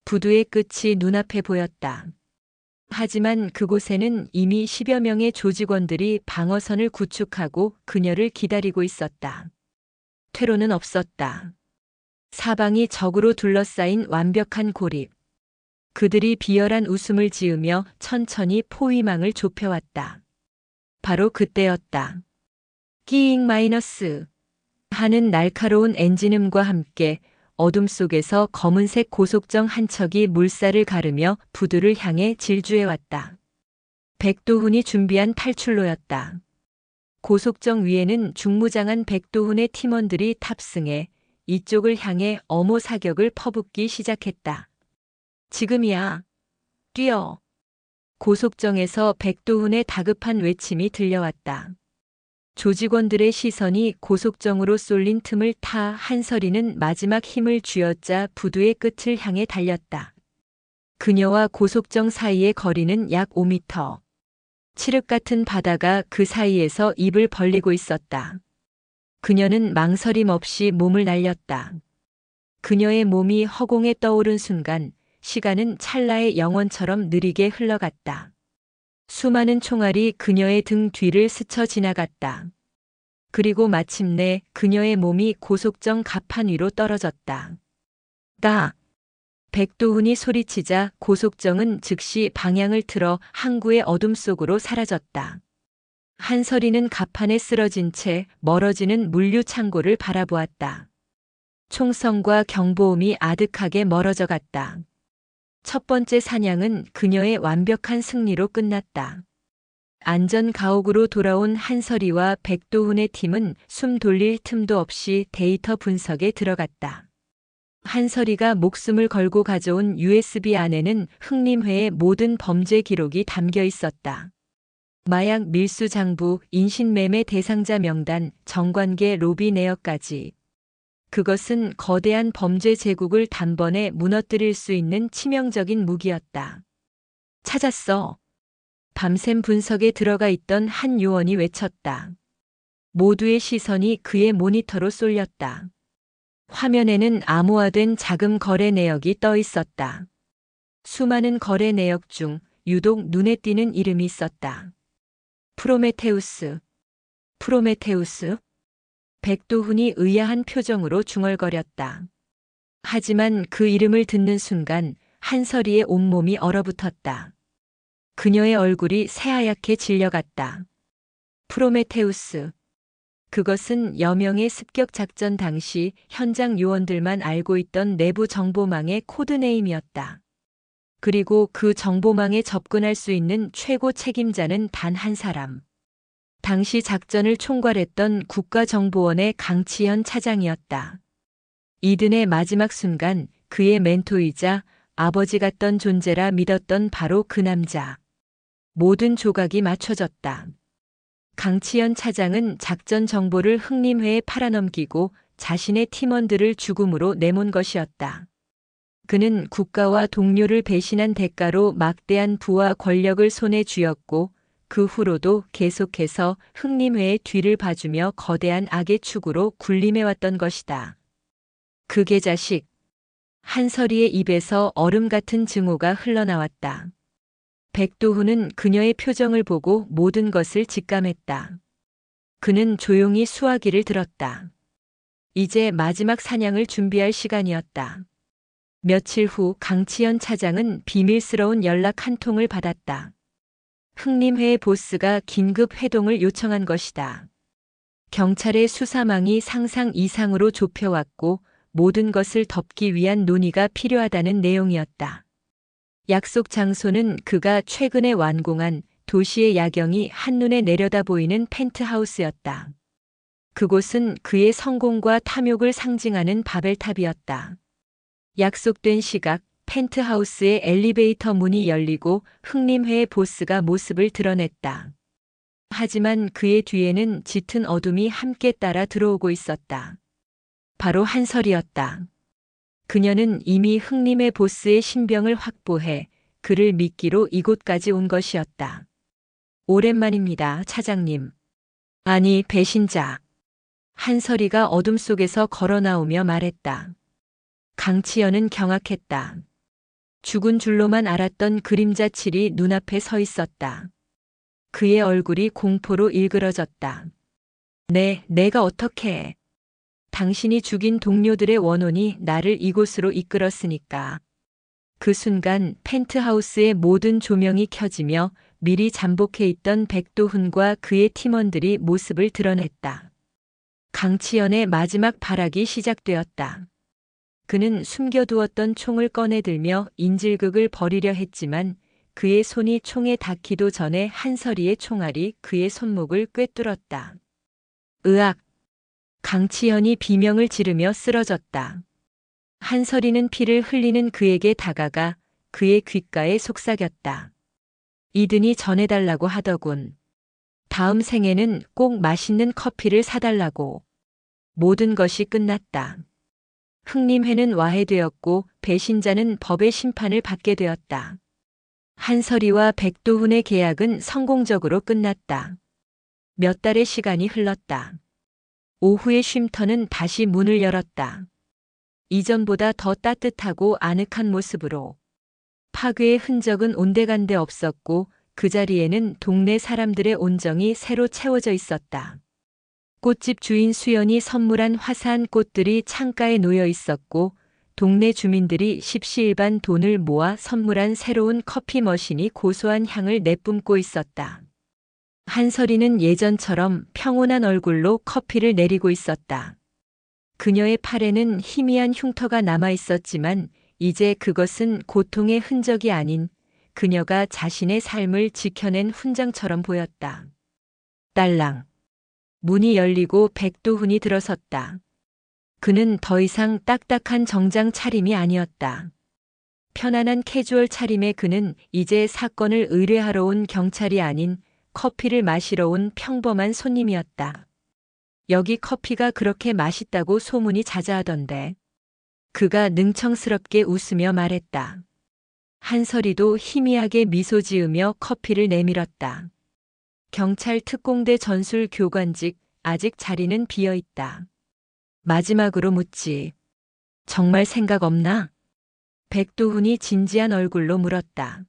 부두의 끝이 눈앞에 보였다. 하지만 그곳에는 이미 10여 명의 조직원들이 방어선을 구축하고 그녀를 기다리고 있었다. 퇴로는 없었다. 사방이 적으로 둘러싸인 완벽한 고립. 그들이 비열한 웃음을 지으며 천천히 포위망을 좁혀왔다. 바로 그때였다. 끼잉 마이너스 하는 날카로운 엔진음과 함께 어둠 속에서 검은색 고속정 한 척이 물살을 가르며 부두를 향해 질주해왔다. 백도훈이 준비한 탈출로였다. 고속정 위에는 중무장한 백도훈의 팀원들이 탑승해 이쪽을 향해 엄호 사격을 퍼붓기 시작했다. 지금이야. 뛰어. 고속정에서 백도훈의 다급한 외침이 들려왔다. 조직원들의 시선이 고속정으로 쏠린 틈을 타 한설이는 마지막 힘을 쥐어짜 부두의 끝을 향해 달렸다. 그녀와 고속정 사이의 거리는 약 5m. 칠흑 같은 바다가 그 사이에서 입을 벌리고 있었다. 그녀는 망설임 없이 몸을 날렸다. 그녀의 몸이 허공에 떠오른 순간 시간은 찰나의 영원처럼 느리게 흘러갔다. 수많은 총알이 그녀의 등 뒤를 스쳐 지나갔다. 그리고 마침내 그녀의 몸이 고속정 갑판 위로 떨어졌다. 가! 백도훈이 소리치자 고속정은 즉시 방향을 틀어 항구의 어둠 속으로 사라졌다. 한설이는 갑판에 쓰러진 채 멀어지는 물류 창고를 바라보았다. 총성과 경보음이 아득하게 멀어져 갔다. 첫 번째 사냥은 그녀의 완벽한 승리로 끝났다. 안전 가옥으로 돌아온 한설이와 백도훈의 팀은 숨 돌릴 틈도 없이 데이터 분석에 들어갔다. 한설이가 목숨을 걸고 가져온 USB 안에는 흥림회의 모든 범죄 기록이 담겨 있었다. 마약 밀수 장부, 인신매매 대상자 명단, 정관계 로비 내역까지. 그것은 거대한 범죄 제국을 단번에 무너뜨릴 수 있는 치명적인 무기였다. 찾았어. 밤샘 분석에 들어가 있던 한 요원이 외쳤다. 모두의 시선이 그의 모니터로 쏠렸다. 화면에는 암호화된 자금 거래 내역이 떠 있었다. 수많은 거래 내역 중 유독 눈에 띄는 이름이 있었다. 프로메테우스. 프로메테우스? 백도훈이 의아한 표정으로 중얼거렸다. 하지만 그 이름을 듣는 순간 한설이의 온몸이 얼어붙었다. 그녀의 얼굴이 새하얗게 질려갔다. 프로메테우스. 그것은 여명의 습격 작전 당시 현장 요원들만 알고 있던 내부 정보망의 코드네임이었다. 그리고 그 정보망에 접근할 수 있는 최고 책임자는 단 한 사람. 당시 작전을 총괄했던 국가정보원의 강치현 차장이었다. 이든의 마지막 순간 그의 멘토이자 아버지 같던 존재라 믿었던 바로 그 남자. 모든 조각이 맞춰졌다. 강치현 차장은 작전 정보를 흥림회에 팔아넘기고 자신의 팀원들을 죽음으로 내몬 것이었다. 그는 국가와 동료를 배신한 대가로 막대한 부와 권력을 손에 쥐었고 그 후로도 계속해서 흥림회의 뒤를 봐주며 거대한 악의 축으로 군림해왔던 것이다. 그 계자식 한설이의 입에서 얼음 같은 증오가 흘러나왔다. 백도훈은 그녀의 표정을 보고 모든 것을 직감했다. 그는 조용히 수화기를 들었다. 이제 마지막 사냥을 준비할 시간이었다. 며칠 후 강치연 차장은 비밀스러운 연락 한 통을 받았다. 흥림회의 보스가 긴급 회동을 요청한 것이다. 경찰의 수사망이 상상 이상으로 좁혀왔고 모든 것을 덮기 위한 논의가 필요하다는 내용이었다. 약속 장소는 그가 최근에 완공한 도시의 야경이 한눈에 내려다 보이는 펜트하우스였다. 그곳은 그의 성공과 탐욕을 상징하는 바벨탑이었다. 약속된 시각, 펜트하우스의 엘리베이터 문이 열리고 흥림회의 보스가 모습을 드러냈다. 하지만 그의 뒤에는 짙은 어둠이 함께 따라 들어오고 있었다. 바로 한설이었다. 그녀는 이미 흥림회 보스의 신병을 확보해 그를 미끼로 이곳까지 온 것이었다. 오랜만입니다, 차장님. 아니, 배신자. 한설이가 어둠 속에서 걸어 나오며 말했다. 강치연은 경악했다. 죽은 줄로만 알았던 그림자칠이 눈앞에 서 있었다. 그의 얼굴이 공포로 일그러졌다. 내가 어떻게 해? 당신이 죽인 동료들의 원혼이 나를 이곳으로 이끌었으니까. 그 순간 펜트하우스의 모든 조명이 켜지며 미리 잠복해 있던 백도훈과 그의 팀원들이 모습을 드러냈다. 강치연의 마지막 발악이 시작되었다. 그는 숨겨두었던 총을 꺼내들며 인질극을 벌이려 했지만 그의 손이 총에 닿기도 전에 한설이의 총알이 그의 손목을 꿰뚫었다. 으악! 강치연이 비명을 지르며 쓰러졌다. 한설이는 피를 흘리는 그에게 다가가 그의 귓가에 속삭였다. 이든이 전해달라고 하더군. 다음 생에는 꼭 맛있는 커피를 사달라고. 모든 것이 끝났다. 흥림회는 와해되었고 배신자는 법의 심판을 받게 되었다. 한설이와 백도훈의 계약은 성공적으로 끝났다. 몇 달의 시간이 흘렀다. 오후의 쉼터는 다시 문을 열었다. 이전보다 더 따뜻하고 아늑한 모습으로. 파괴의 흔적은 온데간데 없었고 그 자리에는 동네 사람들의 온정이 새로 채워져 있었다. 꽃집 주인 수연이 선물한 화사한 꽃들이 창가에 놓여 있었고 동네 주민들이 십시일반 돈을 모아 선물한 새로운 커피 머신이 고소한 향을 내뿜고 있었다. 한설이는 예전처럼 평온한 얼굴로 커피를 내리고 있었다. 그녀의 팔에는 희미한 흉터가 남아 있었지만 이제 그것은 고통의 흔적이 아닌 그녀가 자신의 삶을 지켜낸 훈장처럼 보였다. 딸랑. 문이 열리고 백도훈이 들어섰다. 그는 더 이상 딱딱한 정장 차림이 아니었다. 편안한 캐주얼 차림의 그는 이제 사건을 의뢰하러 온 경찰이 아닌 커피를 마시러 온 평범한 손님이었다. 여기 커피가 그렇게 맛있다고 소문이 자자하던데. 그가 능청스럽게 웃으며 말했다. 한설이도 희미하게 미소 지으며 커피를 내밀었다. 경찰 특공대 전술 교관직, 아직 자리는 비어 있다. 마지막으로 묻지. 정말 생각 없나? 백도훈이 진지한 얼굴로 물었다.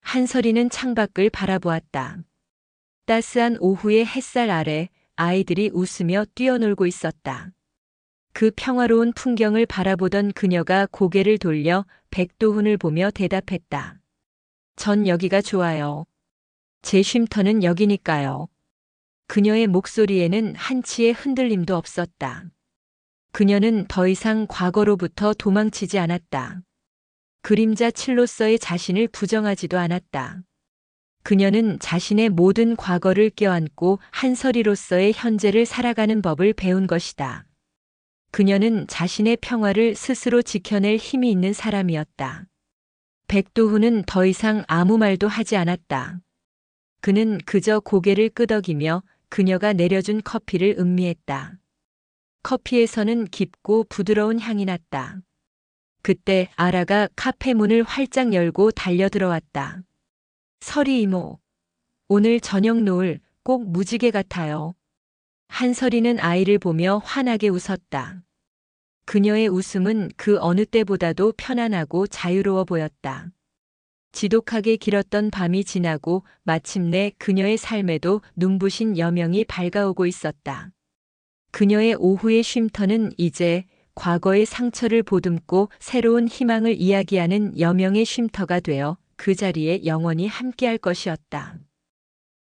한설이는 창밖을 바라보았다. 따스한 오후의 햇살 아래 아이들이 웃으며 뛰어놀고 있었다. 그 평화로운 풍경을 바라보던 그녀가 고개를 돌려 백도훈을 보며 대답했다. 전 여기가 좋아요. 제 쉼터는 여기니까요. 그녀의 목소리에는 한치의 흔들림도 없었다. 그녀는 더 이상 과거로부터 도망치지 않았다. 그림자 칠로서의 자신을 부정하지도 않았다. 그녀는 자신의 모든 과거를 껴안고 한설이로서의 현재를 살아가는 법을 배운 것이다. 그녀는 자신의 평화를 스스로 지켜낼 힘이 있는 사람이었다. 백도훈은 더 이상 아무 말도 하지 않았다. 그는 그저 고개를 끄덕이며 그녀가 내려준 커피를 음미했다. 커피에서는 깊고 부드러운 향이 났다. 그때 아라가 카페 문을 활짝 열고 달려 들어왔다. 설이 이모, 오늘 저녁 노을 꼭 무지개 같아요. 한설이는 아이를 보며 환하게 웃었다. 그녀의 웃음은 그 어느 때보다도 편안하고 자유로워 보였다. 지독하게 길었던 밤이 지나고 마침내 그녀의 삶에도 눈부신 여명이 밝아오고 있었다. 그녀의 오후의 쉼터는 이제 과거의 상처를 보듬고 새로운 희망을 이야기하는 여명의 쉼터가 되어 그 자리에 영원히 함께할 것이었다.